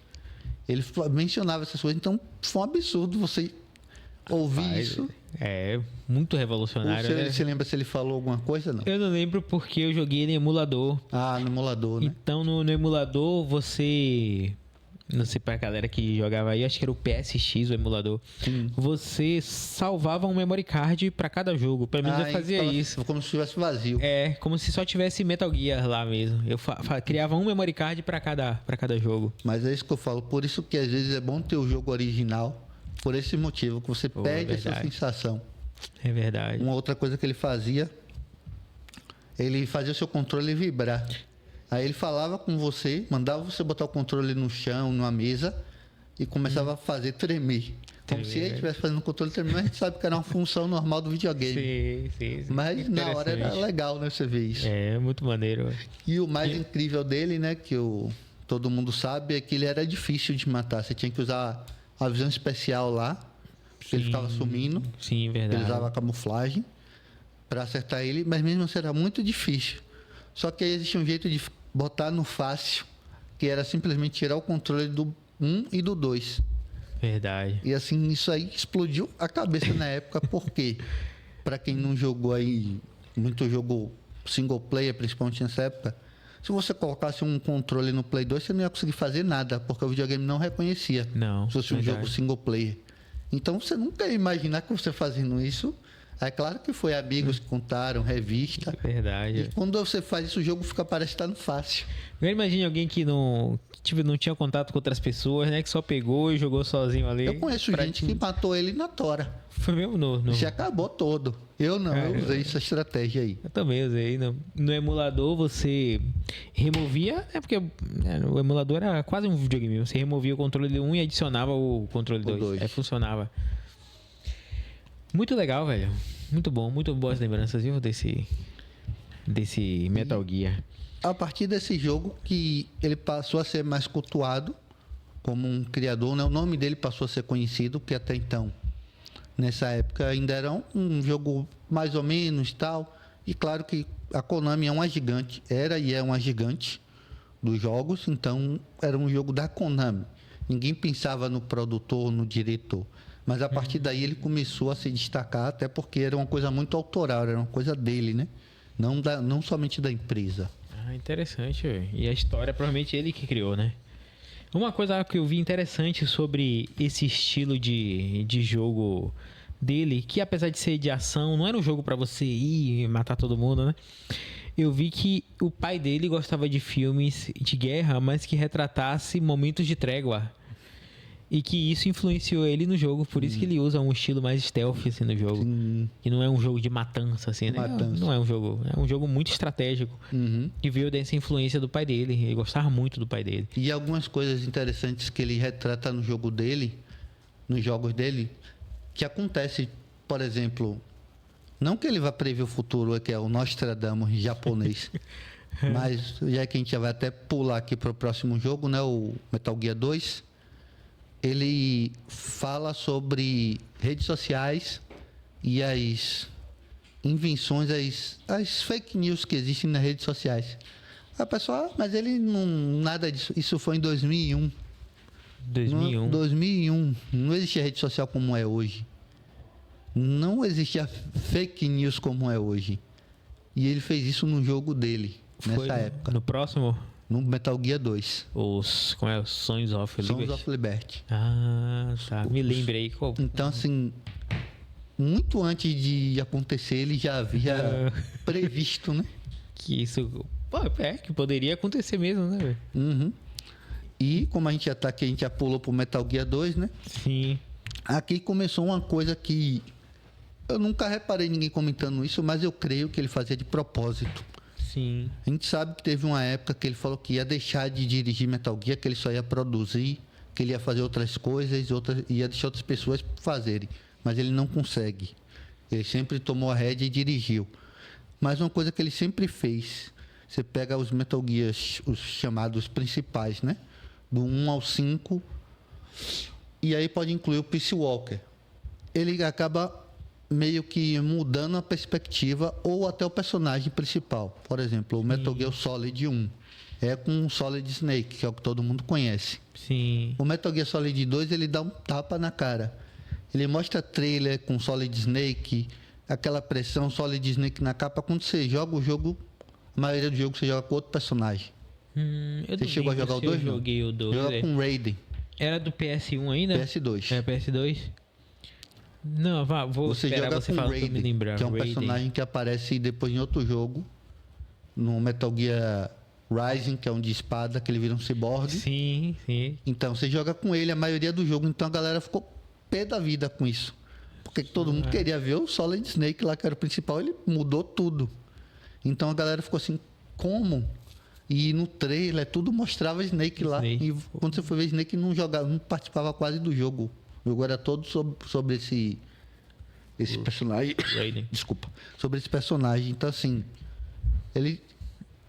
B: Ele mencionava essas coisas. Então, foi um absurdo você... ouvir isso.
A: É muito revolucionário.
B: Você lembra se ele falou alguma coisa? Não.
A: Eu não lembro porque eu joguei no emulador.
B: No emulador, né?
A: Então no emulador você não sei pra galera que jogava aí, acho que era o PSX, o emulador. Você salvava um memory card pra cada jogo. Pelo menos eu fazia isso.
B: Como se estivesse vazio.
A: É, como se só tivesse Metal Gear lá mesmo. Eu criava um memory card pra cada jogo.
B: Mas é isso que eu falo. Por isso que às vezes é bom ter o jogo original. Por esse motivo, que você perde essa sensação.
A: É verdade.
B: Uma outra coisa que ele fazia o seu controle vibrar. Aí ele falava com você, mandava você botar o controle no chão, numa mesa, e começava a fazer tremer. Como se ele estivesse fazendo o controle tremer, mas a gente sabe que era uma função normal do videogame.
A: Sim.
B: Mas na hora era legal, né, você ver isso.
A: É, muito maneiro.
B: E o mais incrível dele, né, que todo mundo sabe, é que ele era difícil de matar. Você tinha que usar a visão especial lá, porque ele ficava sumindo.
A: Sim, verdade.
B: Ele usava a camuflagem para acertar ele, mas mesmo assim era muito difícil. Só que aí existia um jeito de botar no fácil, que era simplesmente tirar o controle do 1 e do 2.
A: Verdade.
B: E assim, isso aí explodiu a cabeça na época, porque para quem não jogou aí, muito jogo single player, principalmente nessa época, se você colocasse um controle no Play 2, você não ia conseguir fazer nada, porque o videogame não reconhecia.
A: Não.
B: Se fosse um jogo single player. Então você nunca ia imaginar que você fazendo isso. É claro que foi amigos que contaram, revista.
A: Verdade.
B: E quando você faz isso, o jogo parece estar no fácil.
A: Eu imagino alguém que não tinha contato com outras pessoas, né? Que só pegou e jogou sozinho ali.
B: Eu conheço gente que matou ele na tora.
A: Foi mesmo no...
B: Já acabou todo. Eu não, eu usei essa estratégia aí.
A: Eu também usei. No emulador você removia... Porque o emulador era quase um videogame. Você removia o controle de 1 e adicionava o controle 2. Aí funcionava. Muito legal, velho. Muito bom. Muito boas lembranças, viu? Desse Metal Gear.
B: A partir desse jogo que ele passou a ser mais cultuado como um criador, né? O nome dele passou a ser conhecido, porque até então, nessa época, ainda era um jogo mais ou menos tal. E claro que a Konami é uma gigante, era e é uma gigante dos jogos, então era um jogo da Konami. Ninguém pensava no produtor, no diretor. Mas a partir daí ele começou a se destacar, até porque era uma coisa muito autoral, era uma coisa dele, né? Não somente da empresa.
A: Ah, interessante, véio. E a história, provavelmente ele que criou, né? Uma coisa que eu vi interessante sobre esse estilo de jogo dele, que apesar de ser de ação, não era um jogo pra você ir e matar todo mundo, né? Eu vi que o pai dele gostava de filmes de guerra, mas que retratasse momentos de trégua. E que isso influenciou ele no jogo, por isso que ele usa um estilo mais stealth assim, no jogo. Que não é um jogo de matança, assim, né? Não é um jogo. É um jogo muito estratégico. Que veio dessa influência do pai dele. Ele gostava muito do pai dele.
B: E algumas coisas interessantes que ele retrata no jogo dele, nos jogos dele, que acontece, por exemplo, não que ele vá prever o futuro, que é o Nostradamus japonês. Mas já que a gente já vai até pular aqui para o próximo jogo, né? O Metal Gear 2. Ele fala sobre redes sociais e as invenções, as fake news que existem nas redes sociais. A pessoa, mas ele não... Nada disso. Isso foi em 2001.
A: 2001.
B: 2001. Não existia rede social como é hoje. Não existia fake news como é hoje. E ele fez isso no jogo dele, nessa época.
A: No próximo?
B: No Metal Gear 2.
A: Como é? Os Sons of Liberty.
B: Sons of Liberty.
A: Ah, tá. Me lembrei.
B: Então, assim, muito antes de acontecer, ele já havia previsto, né?
A: Que isso... que poderia acontecer mesmo, né, velho?
B: Uhum. E, como a gente já tá aqui, a gente já pulou pro Metal Gear 2, né?
A: Sim.
B: Aqui começou uma coisa que... Eu nunca reparei ninguém comentando isso, mas eu creio que ele fazia de propósito.
A: Sim.
B: A gente sabe que teve uma época que ele falou que ia deixar de dirigir Metal Gear, que ele só ia produzir, que ele ia fazer outras coisas, ia deixar outras pessoas fazerem. Mas ele não consegue. Ele sempre tomou a rédea e dirigiu. Mas uma coisa que ele sempre fez, você pega os Metal Gears, os chamados principais, né? Do 1 ao 5, e aí pode incluir o Peace Walker. Ele acaba meio que mudando a perspectiva ou até o personagem principal. Por exemplo, o Metal Gear Solid 1 é com o Solid Snake, que é o que todo mundo conhece.
A: Sim.
B: O Metal Gear Solid 2, ele dá um tapa na cara. Ele mostra trailer com Solid Snake, aquela pressão Solid Snake na capa. Quando você joga o jogo, a maioria do jogo você joga com outro personagem. Você chegou a jogar o 2?
A: Eu joguei o 2.
B: Joga com Raiden.
A: Era do PS1 ainda?
B: PS2.
A: É, PS2. Não, vou
B: Você
A: esperar
B: joga
A: você
B: com
A: falar pra eu me
B: Raiden,
A: lembrar.
B: que é um
A: Raiden.
B: personagem que aparece depois em outro jogo, no Metal Gear Rising, que é um de espada, que ele vira um ciborgue.
A: Sim, sim.
B: Então, você joga com ele a maioria do jogo, então a galera ficou pé da vida com isso. Porque todo mundo queria ver o Solid Snake lá, que era o principal, ele mudou tudo. Então a galera ficou assim, como? E no trailer tudo mostrava Snake lá.
A: Snake.
B: E quando você foi ver Snake, não jogava, não participava quase do jogo. O jogo era todo sobre esse personagem.
A: Raiden.
B: Desculpa. Sobre esse personagem. Então, assim, ele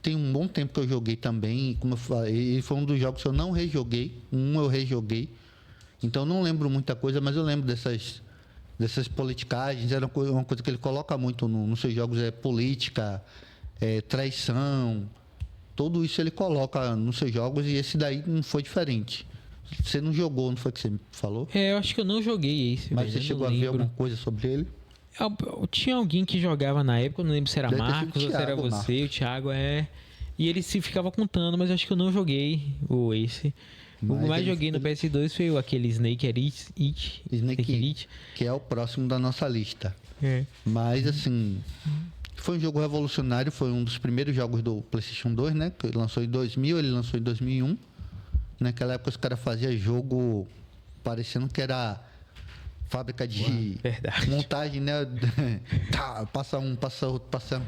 B: tem um bom tempo que eu joguei também. Como eu falei, ele foi um dos jogos que eu não rejoguei. Eu rejoguei. Então, eu não lembro muita coisa, mas eu lembro dessas politicagens. Era uma coisa que ele coloca muito nos seus jogos, é política, traição. Tudo isso ele coloca nos seus jogos e esse daí não foi diferente. Você não jogou, não foi o que você me falou?
A: Eu acho que eu não joguei esse.
B: Mas
A: velho,
B: você
A: eu
B: chegou
A: não
B: a ver
A: lembro.
B: alguma coisa sobre ele?
A: Tinha alguém que jogava na época, eu não lembro se era
B: Deve ter sido
A: Marcos ou se era
B: Thiago,
A: você,
B: Marcos.
A: o Thiago E ele se ficava contando, mas eu acho que eu não joguei o Ace. O
B: Mas
A: que mais
B: ele-
A: joguei no PS2 foi aquele Snake Elite.
B: Snake
A: Elite.
B: que é o próximo da nossa lista.
A: É.
B: Mas, assim, foi um jogo revolucionário, foi um dos primeiros jogos do PlayStation 2, né? Que ele lançou em 2000, ele lançou em 2001. Naquela época os caras faziam jogo parecendo que era fábrica de
A: Verdade.
B: montagem, né? Tá, passa outro, passa.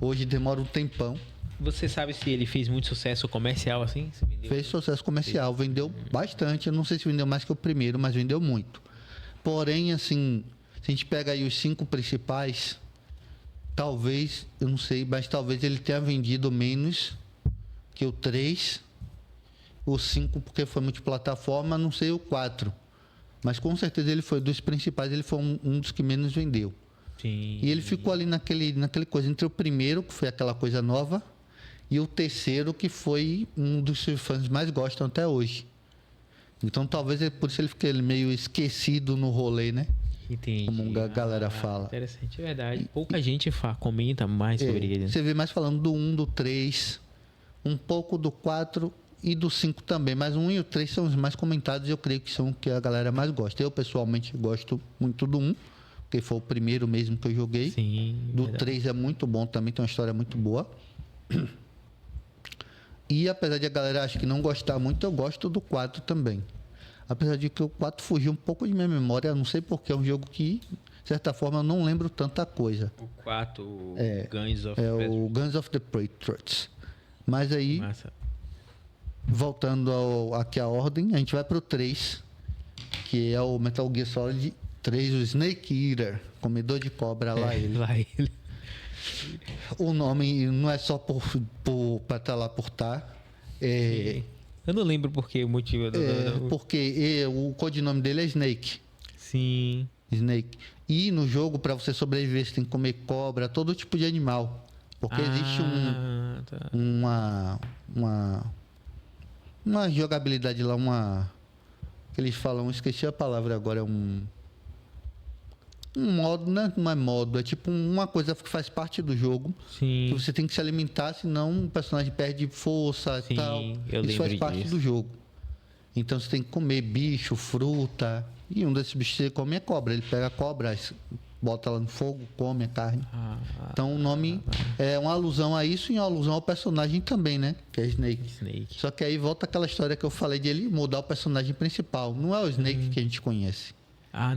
B: Hoje demora um tempão.
A: Você sabe se ele fez muito sucesso comercial assim? Se vendeu?
B: Fez sucesso comercial, vendeu bastante. Eu não sei se vendeu mais que o primeiro, mas vendeu muito. Porém, assim, se a gente pega aí os 5 principais, talvez, eu não sei, mas talvez ele tenha vendido menos que o 3, o 5 porque foi multiplataforma, não sei o 4. Mas com certeza ele foi dos principais, ele foi um dos que menos vendeu.
A: Sim.
B: E ele ficou ali naquele coisa entre o primeiro, que foi aquela coisa nova, e o terceiro, que foi um dos seus fãs mais gostam até hoje. Então talvez por isso ele fique meio esquecido no rolê, né?
A: Entendi.
B: Como a galera fala.
A: Interessante, é verdade. Pouca gente comenta mais sobre ele. Né?
B: Você vê mais falando do 1, do 3, um pouco do 4 e do 5 também. Mas o 1 e o 3 são os mais comentados e eu creio que são os que a galera mais gosta. Eu, pessoalmente, gosto muito do 1, porque foi o primeiro mesmo que eu joguei.
A: Sim.
B: Do
A: verdade.
B: 3 é muito bom também, tem uma história muito boa. E apesar de a galera acho que não gostar muito, eu gosto do 4 também. Apesar de que o 4 fugiu um pouco de minha memória, não sei porque, é um jogo que, de certa forma, eu não lembro tanta coisa.
A: O 4, o
B: É,
A: Guns of
B: É o Guns of the Patriots. Mas aí,
A: Massa.
B: voltando aqui à ordem, a gente vai pro 3, que é o Metal Gear Solid 3, o Snake Eater, comedor de cobra, lá ele.
A: Lá ele.
B: O nome não é só para estar lá por estar.
A: Eu não lembro por que o motivo do.
B: Porque o codinome dele é Snake.
A: Sim.
B: Snake. E no jogo, para você sobreviver, você tem que comer cobra, todo tipo de animal. Porque existe
A: Tá.
B: uma jogabilidade lá, que eles falam, esqueci a palavra agora, um modo, né? Não é modo, é tipo uma coisa que faz parte do jogo.
A: Sim.
B: Que você tem que se alimentar, senão o personagem perde força
A: Sim,
B: e tal.
A: eu
B: Isso faz
A: lembro
B: parte
A: disso.
B: do jogo. Então você tem que comer bicho, fruta. E um desses bichos que você come é cobra. Ele pega a cobra, bota ela no fogo, come a carne. Então o nome é uma alusão a isso e uma alusão ao personagem também, né? Que é Snake.
A: Snake.
B: Só que aí volta aquela história que eu falei de ele mudar o personagem principal. Não é o Snake que a gente conhece.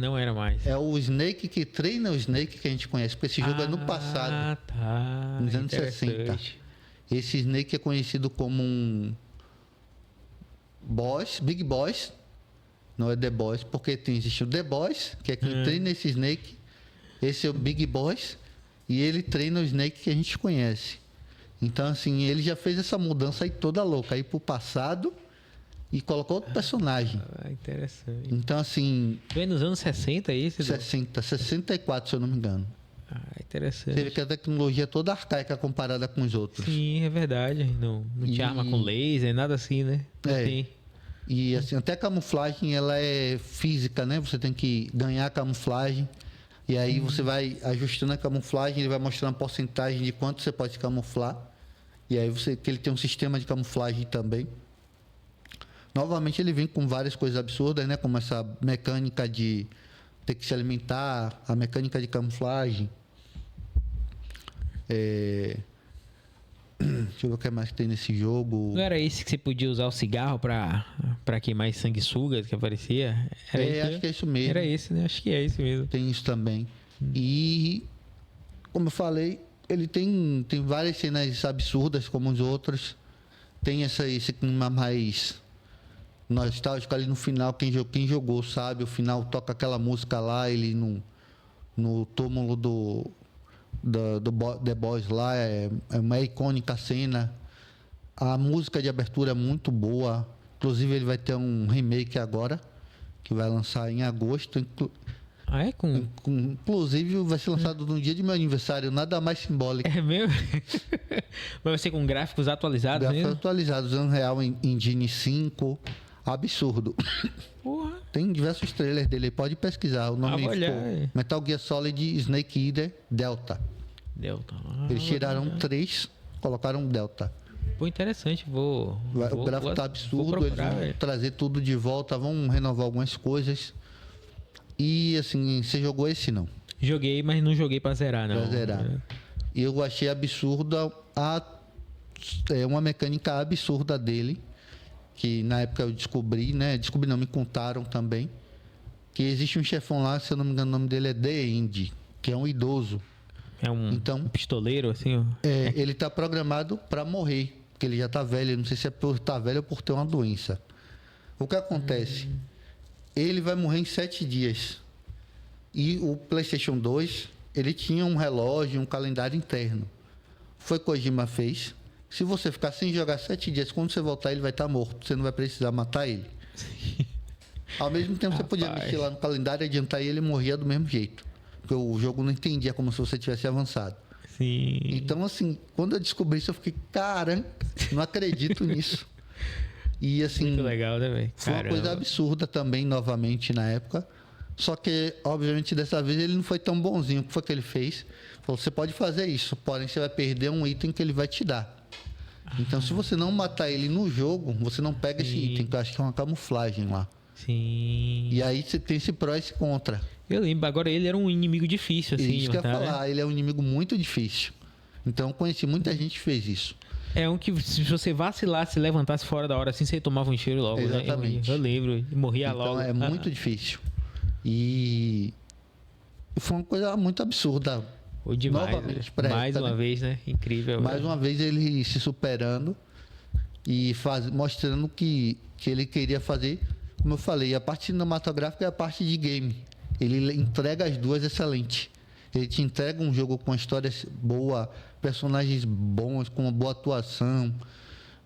A: Não era mais.
B: É o Snake que treina o Snake que a gente conhece. Porque esse jogo é no passado.
A: Tá.
B: Nos anos 60.
A: Interessante.
B: Esse Snake é conhecido como um boss, Big Boss. Não é The Boss, porque existe o The Boss, que é quem treina esse Snake. Esse é o Big Boss. E ele treina o Snake que a gente conhece. Então, assim, ele já fez essa mudança aí toda louca. Aí pro passado e colocou outro personagem.
A: Interessante.
B: Então, assim,
A: Foi nos anos 60 isso?
B: 64, se eu não me engano. Você
A: Interessante.
B: vê que a tecnologia é toda arcaica comparada com os outros.
A: Sim, é verdade. Não tinha arma com laser, nada assim, né? Não
B: É.
A: tem.
B: E assim, até a camuflagem ela é física, né? Você tem que ganhar a camuflagem. E aí você vai ajustando a camuflagem, ele vai mostrando a porcentagem de quanto você pode se camuflar. E aí que ele tem um sistema de camuflagem também. Novamente ele vem com várias coisas absurdas, né? Como essa mecânica de ter que se alimentar, a mecânica de camuflagem. Deixa eu ver o que mais que tem nesse jogo.
A: Não era esse que você podia usar o cigarro pra queimar as sanguessugas que aparecia? Era esse,
B: acho que é isso mesmo.
A: Era esse, né? Acho que é esse mesmo.
B: Tem isso também. E, como eu falei, ele tem várias cenas absurdas como os outros. Tem esse clima mais nostálgico ali no final. Quem jogou sabe, o final toca aquela música lá, ele no túmulo do The Boys lá, é uma icônica cena. A música de abertura é muito boa. Inclusive ele vai ter um remake agora, que vai lançar em agosto.
A: Ah, é?
B: Inclusive vai ser lançado no dia de meu aniversário, nada mais simbólico.
A: É mesmo? Mas vai ser com gráficos atualizados
B: Gráficos
A: mesmo?
B: atualizados, Unreal Engine 5. Absurdo.
A: Porra.
B: Tem diversos trailers dele, pode pesquisar. O nome
A: vou olhar,
B: ficou Metal Gear Solid Snake Eater Delta.
A: Delta.
B: Eles tiraram 3, colocaram Delta.
A: Pô, interessante.
B: O gráfico tá absurdo,
A: procurar,
B: eles vão
A: velho.
B: trazer tudo de volta, vão renovar algumas coisas. E assim, você jogou esse não?
A: Joguei, mas não joguei pra zerar, não.
B: Pra zerar. E eu achei absurda uma mecânica absurda dele, que na época eu descobri, né? Descobri não, me contaram também, que existe um chefão lá, se eu não me engano o nome dele é The End, que é um idoso.
A: É um pistoleiro, assim? Ó.
B: Ele tá programado para morrer, porque ele já tá velho, não sei se é por estar velho ou por ter uma doença. O que acontece? Ele vai morrer em 7 dias. E o PlayStation 2, ele tinha um relógio, um calendário interno. Foi Kojima fez. Se você ficar sem jogar 7 dias, quando você voltar, ele vai estar morto. Você não vai precisar matar ele. Ao mesmo tempo, você podia mexer lá no calendário, adiantar e ele morria do mesmo jeito. Porque o jogo não entendia como se você tivesse avançado.
A: Sim.
B: Então, assim, quando eu descobri isso, eu fiquei, caramba, não acredito nisso. E assim,
A: Muito legal, né, velho?
B: foi uma coisa absurda também, novamente, na época. Só que, obviamente, dessa vez ele não foi tão bonzinho. O que foi que ele fez? Falou, você pode fazer isso, porém você vai perder um item que ele vai te dar. Então, se você não matar ele no jogo, você não pega esse item, que eu acho que é uma camuflagem lá.
A: Sim.
B: E aí você tem esse pró e esse contra.
A: Eu lembro, agora ele era um inimigo difícil, assim.
B: Isso que eu ia
A: matar,
B: falar, ele é um inimigo muito difícil. Então, eu conheci muita gente que fez isso.
A: É um que se você vacilasse, se levantasse fora da hora assim, você tomava um cheiro logo,
B: Exatamente.
A: né? Eu lembro, e morria
B: Então,
A: logo.
B: é muito difícil. E foi uma coisa muito absurda.
A: Foi demais,
B: Novamente,
A: né? Mais uma vez, né? Incrível.
B: Mais uma vez ele se superando e mostrando que ele queria fazer, como eu falei, a parte cinematográfica e a parte de game. Ele entrega as duas excelente. Ele te entrega um jogo com uma história boa, personagens bons, com uma boa atuação,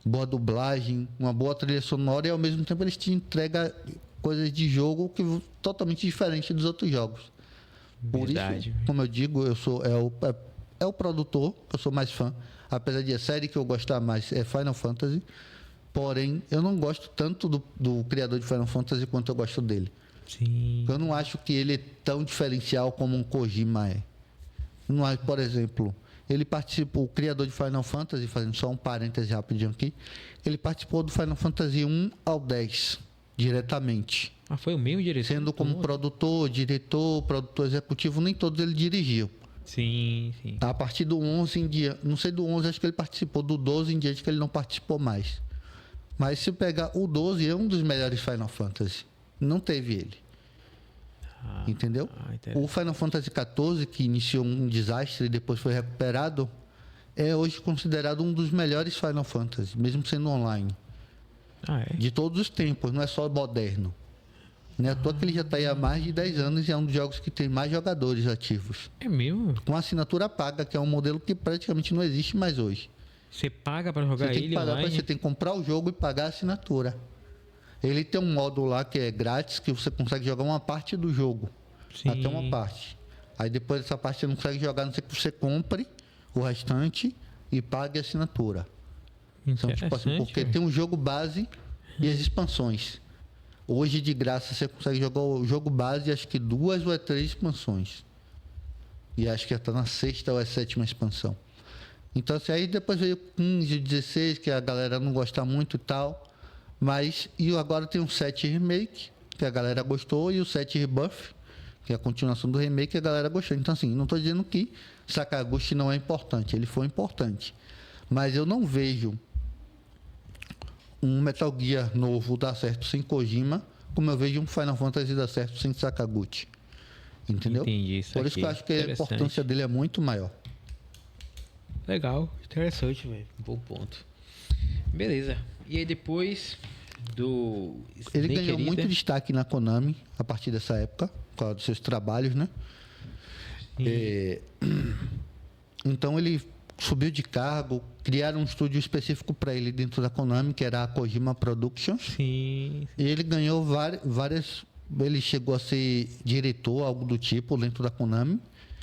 B: boa dublagem, uma boa trilha sonora e ao mesmo tempo ele te entrega coisas de jogo que totalmente diferente dos outros jogos. Por
A: Verdade.
B: isso, como eu digo, eu sou o produtor, eu sou mais fã. Apesar de a série que eu gostar mais é Final Fantasy, porém eu não gosto tanto do criador de Final Fantasy quanto eu gosto dele.
A: Sim.
B: Eu não acho que ele é tão diferencial como um Kojima é. Eu não acho, por exemplo, ele participou, o criador de Final Fantasy, fazendo só um parêntese rapidinho aqui, ele participou do Final Fantasy 1 ao 10 diretamente.
A: Ah, foi o mesmo diretor?
B: Sendo como produtor, diretor, produtor executivo, nem todos ele dirigiu.
A: Sim, sim.
B: A partir do 11 em diante, não sei do 11, acho que ele participou, do 12 em diante que ele não participou mais. Mas se pegar o 12, é um dos melhores Final Fantasy. Não teve ele. Entendeu? O Final Fantasy XIV, que iniciou um desastre e depois foi recuperado, é hoje considerado um dos melhores Final Fantasy, mesmo sendo online. De todos os tempos, não é só moderno. Não é à toa que ele já está aí há mais de 10 anos e é um dos jogos que tem mais jogadores ativos.
A: É mesmo?
B: Com assinatura paga, que é um modelo que praticamente não existe mais hoje.
A: Você paga para jogar
B: Você tem que
A: ele
B: pagar,
A: online?
B: você tem que comprar o jogo e pagar a assinatura. Ele tem um modo lá que é grátis, que você consegue jogar uma parte do jogo.
A: Sim.
B: Até uma parte. Aí depois dessa parte você não consegue jogar, a não ser que você compre o restante e pague a assinatura. Então, tipo assim, porque tem um jogo base e as expansões. Hoje, de graça, você consegue jogar o jogo base e acho que 2 ou 3 expansões. E acho que já está na 6ª ou 7ª expansão. Então, assim, aí depois veio 15, 16, que a galera não gosta muito e tal. Mas, e agora tem um 7 Remake, que a galera gostou, e o 7 Rebirth, que é a continuação do remake, que a galera gostou. Então, assim, não estou dizendo que Sakaguchi não é importante, ele foi importante. Mas eu não vejo um Metal Gear novo dar certo sem Kojima, como eu vejo um Final Fantasy dar certo sem Sakaguchi. Entendeu?
A: Entendi isso.
B: Por isso que eu acho que a importância dele é muito maior.
A: Legal, interessante, velho. Bom ponto. Beleza. E aí depois do
B: Ele
A: Snake
B: ganhou
A: Eater,
B: muito destaque na Konami a partir dessa época, por causa dos seus trabalhos, né? Então ele subiu de cargo, criaram um estúdio específico para ele dentro da Konami, que era a Kojima Productions.
A: Sim.
B: E ele ganhou várias. Ele chegou a ser diretor, algo do tipo, dentro da Konami.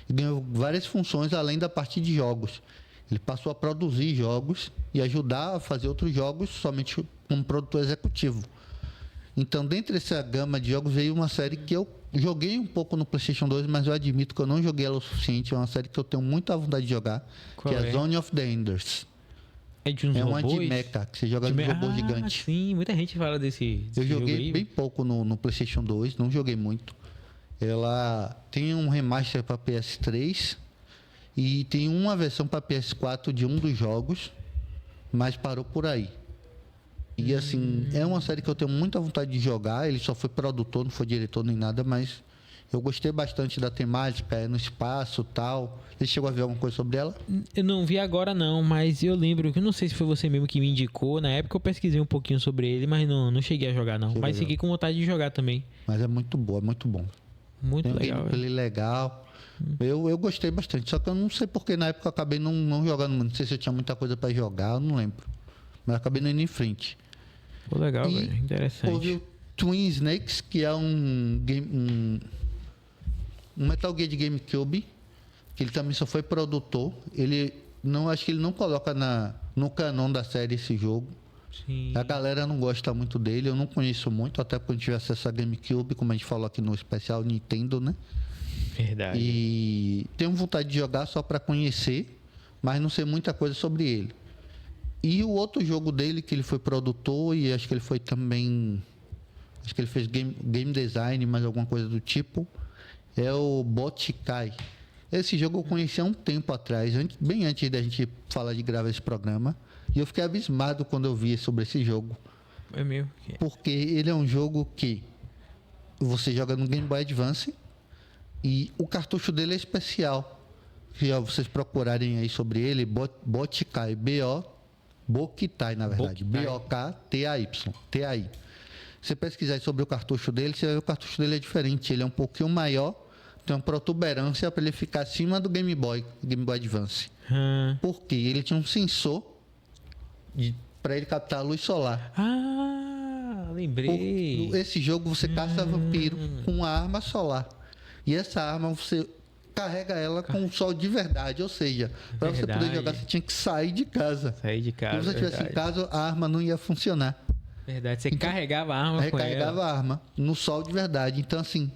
B: E ganhou várias funções além da parte de jogos. Ele passou a produzir jogos e ajudar a fazer outros jogos somente como produtor executivo. Então, dentro dessa gama de jogos, veio uma série que eu joguei um pouco no PlayStation 2, mas eu admito que eu não joguei ela o suficiente. É uma série que eu tenho muita vontade de jogar,
A: Qual
B: que é
A: é?
B: a Zone of the Enders.
A: É de uns
B: É uma
A: robôs?
B: de mecha, que você joga de robô gigante.
A: Sim, muita gente fala desse
B: Eu
A: jogo
B: joguei
A: aí.
B: bem pouco no PlayStation 2, não joguei muito. Ela tem um remaster para PS3 e tem uma versão para PS4 de um dos jogos, mas parou por aí. E assim, é uma série que eu tenho muita vontade de jogar. Ele só foi produtor, não foi diretor nem nada, mas eu gostei bastante da temática, é no espaço e tal. Você chegou a ver alguma coisa sobre ela?
A: Eu não vi agora não, mas eu lembro que eu não sei se foi você mesmo que me indicou. Na época eu pesquisei um pouquinho sobre ele, mas não cheguei a jogar não.
B: Chegou
A: Mas
B: a
A: fiquei com vontade de jogar também.
B: Mas é muito boa, é muito bom.
A: Muito
B: Tem um
A: legal.
B: gameplay legal. Eu gostei bastante, só que eu não sei porque na época eu acabei não jogando muito. Não sei se eu tinha muita coisa para jogar, eu não lembro. Mas eu acabei não indo em frente.
A: Pô, legal,
B: E
A: velho. Interessante.
B: houve o Twin Snakes, que é um Metal Gear de GameCube, que ele também só foi produtor. Ele não, acho que ele não coloca no canon da série esse jogo.
A: Sim.
B: A galera não gosta muito dele, eu não conheço muito, até porque eu tive acesso a GameCube, como a gente falou aqui no especial Nintendo, né?
A: Verdade.
B: E tenho vontade de jogar só para conhecer, mas não sei muita coisa sobre ele. E o outro jogo dele, que ele foi produtor e acho que ele foi também... Acho que ele fez game design, mais alguma coisa do tipo, é o Botikai. Esse jogo eu conheci há um tempo atrás, bem antes da gente falar de gravar esse programa. E eu fiquei abismado quando eu vi sobre esse jogo.
A: É meu.
B: Porque ele é um jogo que você joga no Game Boy Advance e o cartucho dele é especial. Se vocês procurarem aí sobre ele, Botikai, Bokitai, na verdade.
A: Bokitai.
B: B-O-K-T-A-Y. T-A-I. Se você pesquisar aí sobre o cartucho dele, você vai ver que o cartucho dele é diferente. Ele é um pouquinho maior, tem uma protuberância para ele ficar acima do Game Boy Advance. Porque ele tinha um sensor para ele captar a luz solar.
A: Lembrei.
B: Esse jogo você caça vampiro com uma arma solar. E essa arma você carrega ela com o sol de verdade. Ou seja, para você poder jogar, você tinha que sair de casa.
A: Sair de casa.
B: Se você estivesse em casa, a arma não ia funcionar.
A: Verdade. Você carregava a arma com ela.
B: Recarregava a arma no sol de verdade. Então, assim,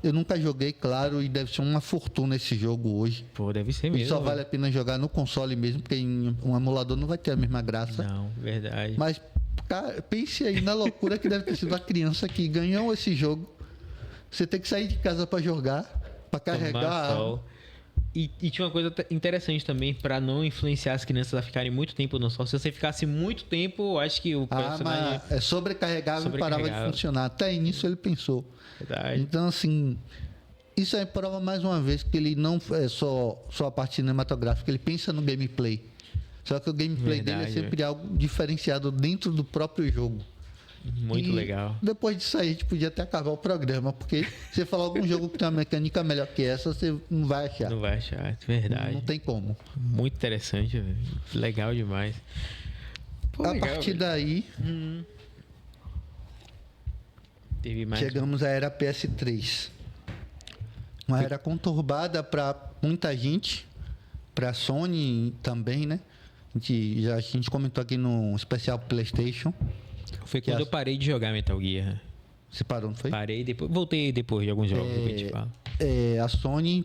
B: eu nunca joguei, claro, e deve ser uma fortuna esse jogo hoje.
A: Pô, deve ser
B: E
A: mesmo.
B: só vale a pena jogar no console mesmo, porque em um emulador não vai ter a mesma graça.
A: Não, verdade.
B: Mas cara, pense aí na loucura que deve ter sido a criança que ganhou esse jogo. Você tem que sair de casa para jogar, para carregar
A: Tomar
B: a arma.
A: sol. E tinha uma coisa interessante também, para não influenciar as crianças a ficarem muito tempo no sol. Se você ficasse muito tempo, eu acho que o
B: A
A: personagem...
B: arma é sobrecarregável e parava de funcionar. Até nisso ele pensou.
A: Verdade.
B: Então, assim, isso aí prova mais uma vez que ele não é só a parte cinematográfica, ele pensa no gameplay. Só que o gameplay dele é sempre algo diferenciado dentro do próprio jogo.
A: Muito legal.
B: Depois disso aí, a gente podia até acabar o programa, porque se você falar algum jogo que tem uma mecânica melhor que essa, você não vai achar.
A: Não vai achar, verdade.
B: Não tem como.
A: Muito interessante, velho. Legal demais. Pô,
B: A
A: legal,
B: partir
A: velho.
B: daí,
A: Teve mais
B: chegamos à era PS3. Uma era conturbada para muita gente, para a Sony também, né? A gente comentou aqui no especial PlayStation.
A: Foi quando eu parei de jogar Metal Gear.
B: Você parou, não foi?
A: Parei depois. Voltei depois de alguns jogos que a gente fala.
B: A Sony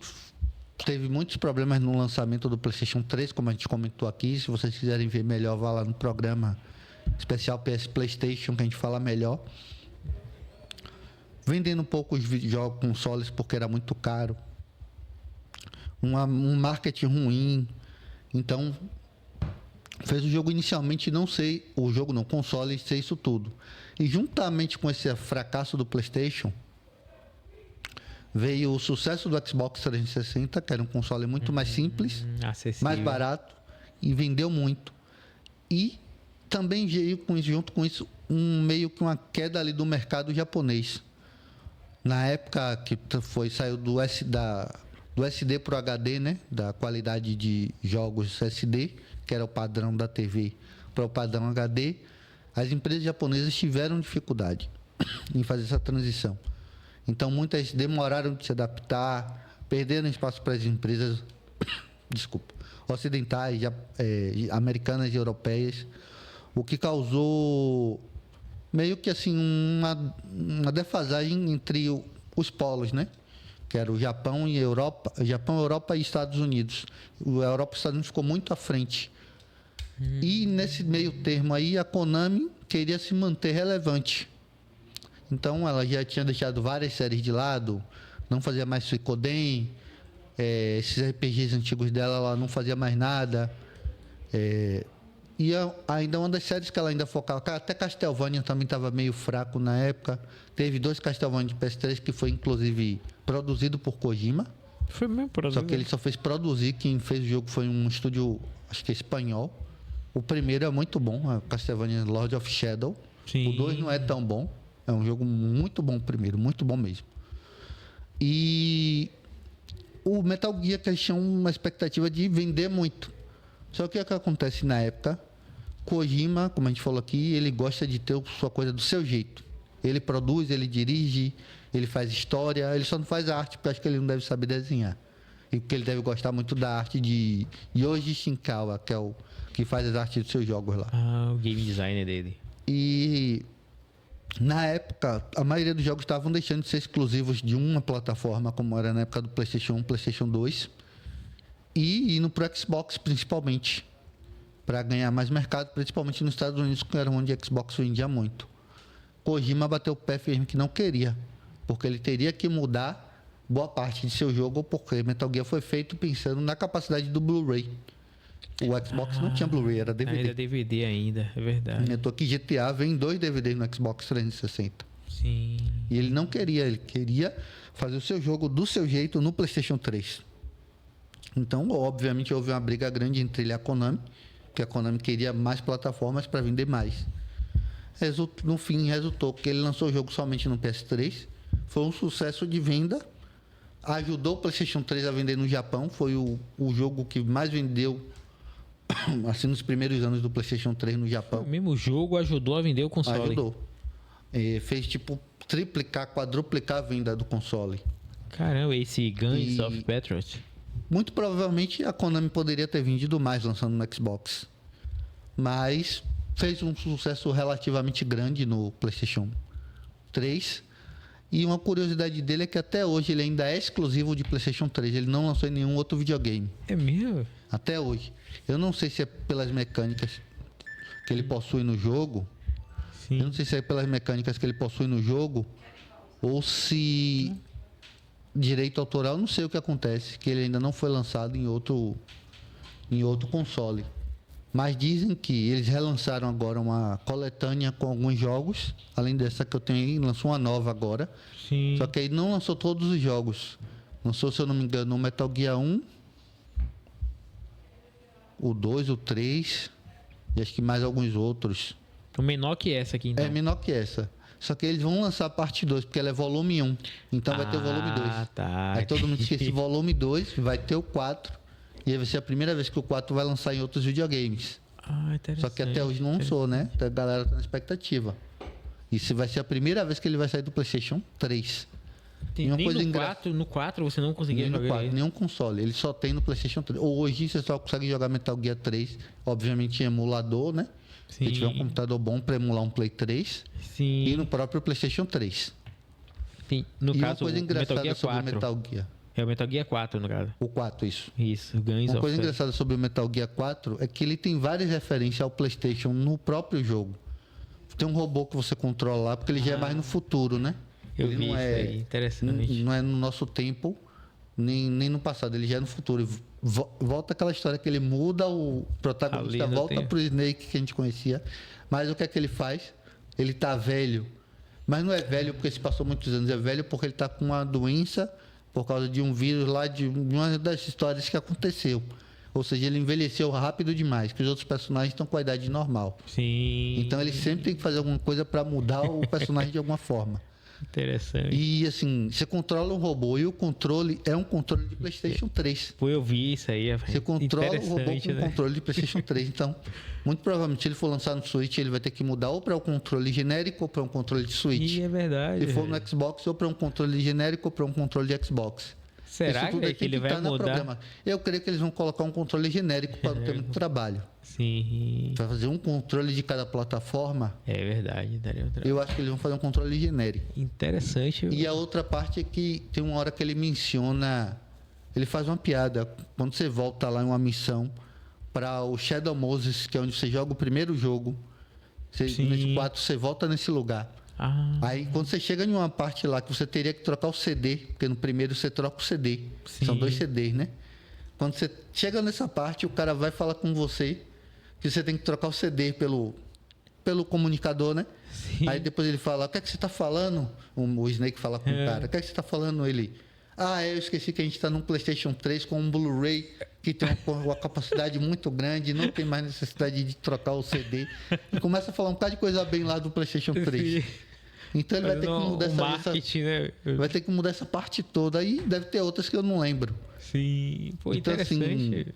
B: teve muitos problemas no lançamento do PlayStation 3, como a gente comentou aqui. Se vocês quiserem ver melhor, vá lá no programa especial PS PlayStation, que a gente fala melhor. Vendendo poucos jogos, consoles, porque era muito caro. Um marketing ruim. Então, fez o jogo inicialmente não ser... O jogo não, console, ser isso tudo. E juntamente com esse fracasso do PlayStation, veio o sucesso do Xbox 360, que era um console muito mais simples,
A: acessível,
B: mais barato, e vendeu muito. E também veio junto com isso meio que uma queda ali do mercado japonês. Na época que saiu do SD para o HD, né? Da qualidade de jogos SD, que era o padrão da TV, para o padrão HD, as empresas japonesas tiveram dificuldade em fazer essa transição. Então, muitas demoraram de se adaptar, perderam espaço para as empresas ocidentais, americanas e europeias, o que causou meio que assim uma defasagem entre os polos, né? Que era o Japão e Europa, Europa e Estados Unidos. A Europa e os Estados Unidos ficou muito à frente. E nesse meio termo aí, a Konami queria se manter relevante. Então, ela já tinha deixado várias séries de lado, não fazia mais Suikoden, esses RPGs antigos dela, ela não fazia mais nada. E ainda uma das séries que ela ainda focava, até Castlevania também estava meio fraco na época. Teve 2 Castlevania de PS3 que foi inclusive produzido por Kojima.
A: Foi mesmo produzido?
B: Só que ele só fez produzir, quem fez o jogo foi um estúdio, acho que é espanhol. O primeiro é muito bom, a Castlevania Lord of Shadow.
A: Sim.
B: O 2 não é tão bom. É um jogo muito bom o primeiro, muito bom mesmo. E o Metal Gear, que eles tinham uma expectativa de vender muito. Só que o que acontece na época, Kojima, como a gente falou aqui, ele gosta de ter sua coisa do seu jeito. Ele produz, ele dirige, ele faz história, ele só não faz arte, porque acho que ele não deve saber desenhar. E porque ele deve gostar muito da arte de Yoji Shinkawa, que é o que faz as artes dos seus jogos lá.
A: O game designer dele.
B: E na época, a maioria dos jogos estavam deixando de ser exclusivos de uma plataforma, como era na época do PlayStation 1, PlayStation 2, e indo para o Xbox principalmente, para ganhar mais mercado, principalmente nos Estados Unidos, que era onde o Xbox vendia muito. Kojima bateu o pé firme que não queria, porque ele teria que mudar boa parte de seu jogo, porque Metal Gear foi feito pensando na capacidade do Blu-ray. O Xbox não tinha Blu-ray, era DVD.
A: Era DVD ainda, é verdade.
B: Inventou que GTA vem 2 DVDs no Xbox 360.
A: Sim.
B: E ele não queria, ele queria fazer o seu jogo do seu jeito no PlayStation 3. Então, obviamente, houve uma briga grande entre ele e a Konami, porque a Konami queria mais plataformas para vender mais. No fim, resultou que ele lançou o jogo somente no PS3. Foi um sucesso de venda. Ajudou o PlayStation 3 a vender no Japão. Foi o jogo que mais vendeu assim, nos primeiros anos do PlayStation 3 no Japão.
A: O mesmo jogo ajudou a vender o console.
B: Ajudou. Fez tipo triplicar, quadruplicar a venda do console.
A: Caramba, esse Guns of Patriot.
B: Muito provavelmente a Konami poderia ter vendido mais lançando no Xbox. Mas fez um sucesso relativamente grande no PlayStation 3. E uma curiosidade dele é que até hoje ele ainda é exclusivo de PlayStation 3. Ele não lançou em nenhum outro videogame.
A: É mesmo?
B: Até hoje. Eu não sei se é pelas mecânicas que ele possui no jogo.
A: Sim.
B: Eu não sei se é pelas mecânicas que ele possui no jogo ou se direito autoral, não sei o que acontece, que ele ainda não foi lançado em outro console. Mas dizem que eles relançaram agora uma coletânea com alguns jogos, além dessa que eu tenho, lançou uma nova agora.
A: Sim.
B: Só que aí não lançou todos os jogos. Lançou, se eu não me engano, o Metal Gear 1, o 2, o 3 e acho que mais alguns outros.
A: O menor que essa aqui, então.
B: É menor que essa. Só que eles vão lançar a parte 2, porque ela é volume 1. Então vai ter o volume 2.
A: Tá.
B: Aí todo mundo diz que esse volume 2 vai ter o 4. E aí vai ser a primeira vez que o 4 vai lançar em outros videogames.
A: Interessante.
B: Só que até hoje não lançou, né? Então a galera tá na expectativa. Isso vai ser a primeira vez que ele vai sair do PlayStation 3.
A: Tem, nem no 4 você não conseguia jogar
B: 4, nenhum console. Ele só tem no PlayStation 3. Hoje você só consegue jogar Metal Gear 3, obviamente em emulador, né?
A: Sim.
B: Se tiver um computador bom para emular um Play 3.
A: Sim.
B: E no próprio PlayStation 3.
A: Sim. No
B: e
A: caso,
B: uma coisa engraçada
A: Metal Gear
B: sobre
A: 4.
B: Metal Gear.
A: É o Metal Gear 4, no caso.
B: O 4, isso.
A: Isso, Guns
B: Uma
A: of
B: coisa
A: Tsushima.
B: engraçada sobre o Metal Gear 4 é que ele tem várias referências ao PlayStation no próprio jogo. Tem um robô que você controla lá, porque ele já é mais no futuro, né?
A: Eu
B: Ele
A: vi
B: não
A: isso
B: é,
A: aí, interessante.
B: não é no nosso tempo, nem no passado, ele já é no futuro. Volta aquela história que ele muda, o protagonista
A: Ali no
B: volta
A: tempo.
B: pro Snake que a gente conhecia. Mas o que é que ele faz? Ele tá velho. Mas não é velho porque se passou muitos anos, é velho porque ele tá com uma doença por causa de um vírus lá, de uma das histórias que aconteceu. Ou seja, ele envelheceu rápido demais, que os outros personagens estão com a idade normal.
A: Sim.
B: Então ele sempre tem que fazer alguma coisa para mudar o personagem de alguma forma.
A: Interessante.
B: E assim, você controla um robô e o controle é um controle de PlayStation 3.
A: Pô, eu vi isso aí.
B: Você controla o robô com um
A: né?
B: controle de PlayStation 3. Então, muito provavelmente, se ele for lançar no Switch, ele vai ter que mudar ou para um controle genérico ou para um controle de Switch.
A: E é verdade.
B: Se for no Xbox, ou para um controle genérico ou para um controle de Xbox.
A: Será
B: Isso tudo
A: que,
B: aí tem
A: ele vai
B: estar no
A: mudar?
B: programa. Eu creio que eles vão colocar um controle genérico para não ter muito trabalho.
A: Sim.
B: Para fazer um controle de cada plataforma,
A: É verdade. Daria outra...
B: eu acho que eles vão fazer um controle genérico.
A: Interessante.
B: E a outra parte é que tem uma hora que ele menciona, ele faz uma piada, quando você volta lá em uma missão para o Shadow Moses, que é onde você joga o primeiro jogo,
A: Sim.
B: nesse 4 você volta nesse lugar.
A: Ah,
B: Aí quando você chega em uma parte lá que você teria que trocar o CD, porque no primeiro você troca o CD,
A: Sim.
B: são 2 CDs, né? Quando você chega nessa parte, o cara vai falar com você que você tem que trocar o CD pelo comunicador, né?
A: sim.
B: Aí depois ele fala, o que é que você está falando? O Snake fala com o cara, o que é que você está falando? Ele, eu esqueci que a gente está num PlayStation 3 com um Blu-ray que tem uma capacidade muito grande, não tem mais necessidade de trocar o CD. E começa a falar um bocado de coisa bem lá do PlayStation 3. Então ele vai ter que mudar
A: marketing, né?
B: vai ter que mudar essa parte toda. Aí deve ter outras que eu não lembro.
A: Sim. Pô,
B: Então, assim,
A: interessante.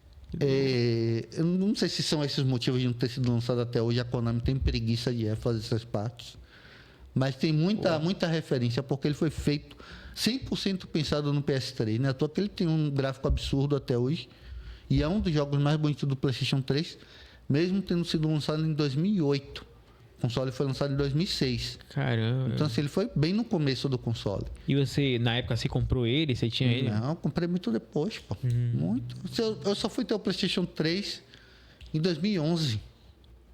B: eu não sei se são esses motivos de não ter sido lançado até hoje. A Konami tem preguiça de fazer essas partes. Mas tem muita referência, porque ele foi feito 100% pensado no PS3. Né? À toa que ele tem um gráfico absurdo até hoje. E é um dos jogos mais bonitos do PlayStation 3, mesmo tendo sido lançado em 2008. O console foi lançado em 2006.
A: Caramba.
B: Então, assim, ele foi bem no começo do console.
A: E você, na época, você comprou ele? Você tinha ele?
B: Não, eu comprei muito depois, pô. Muito. Eu só fui ter o PlayStation 3 em 2011.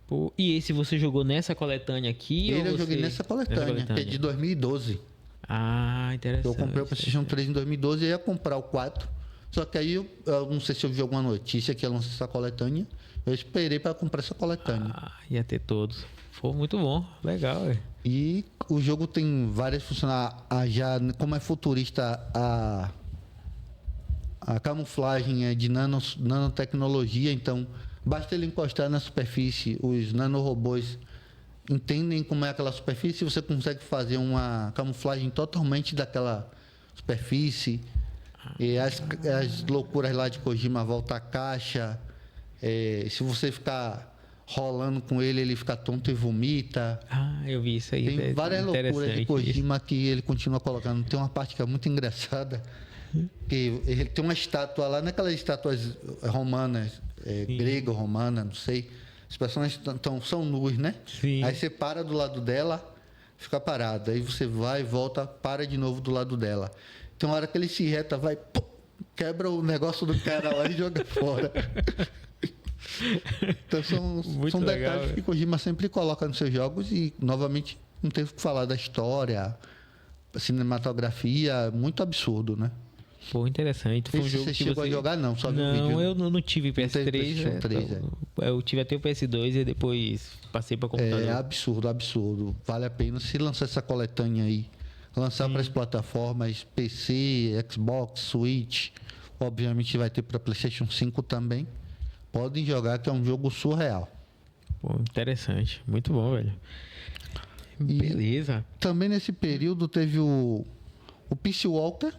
A: Pô, e esse você jogou nessa coletânea aqui?
B: Ele
A: ou
B: eu joguei
A: você...
B: nessa coletânea, que é de 2012.
A: Ah, interessante.
B: Eu comprei o PlayStation 3 em 2012 e ia comprar o 4. Só que aí eu não sei se eu vi alguma notícia que ia lançar essa coletânea. Eu esperei para comprar essa coletânea.
A: Ah, ia ter todos. Foi muito bom. Legal, velho.
B: E o jogo tem várias funcionalidades. Já, como é futurista, a camuflagem é de nanotecnologia, então basta ele encostar na superfície, os nanorobôs entendem como é aquela superfície, você consegue fazer uma camuflagem totalmente daquela superfície. E as loucuras lá de Kojima, volta a caixa, se você ficar rolando com ele, ele fica tonto e vomita.
A: Ah, eu vi isso aí.
B: Tem várias loucuras de
A: Interessante
B: Kojima que ele continua colocando. Tem uma parte que é muito engraçada, que ele tem uma estátua lá, naquelas estátuas romanas, grega ou romana, não sei. Os personagens são nus, né?
A: Sim.
B: Aí você para do lado dela, fica parado. Aí você vai, volta, para de novo do lado dela. Tem uma hora que ele se reta, vai, pum, quebra o negócio do cara lá e joga fora. Então são
A: legal,
B: detalhes que Kojima sempre coloca nos seus jogos e, novamente, não teve que falar da história, a cinematografia, muito absurdo, né?
A: Pô, interessante. Foi um
B: Esse
A: jogo
B: você
A: que
B: chegou a jogar, não, só viu o vídeo.
A: Não, eu não tive PS3.
B: PlayStation 3,
A: então, eu tive até o PS2 e depois passei para computador.
B: É absurdo, absurdo. Vale a pena se lançar essa coletânea aí. Lançar para as plataformas PC, Xbox, Switch. Obviamente vai ter para PlayStation 5 também. Podem jogar, que é um jogo surreal.
A: Pô, interessante. Muito bom, velho. Beleza.
B: Também nesse período teve o Peace Walker,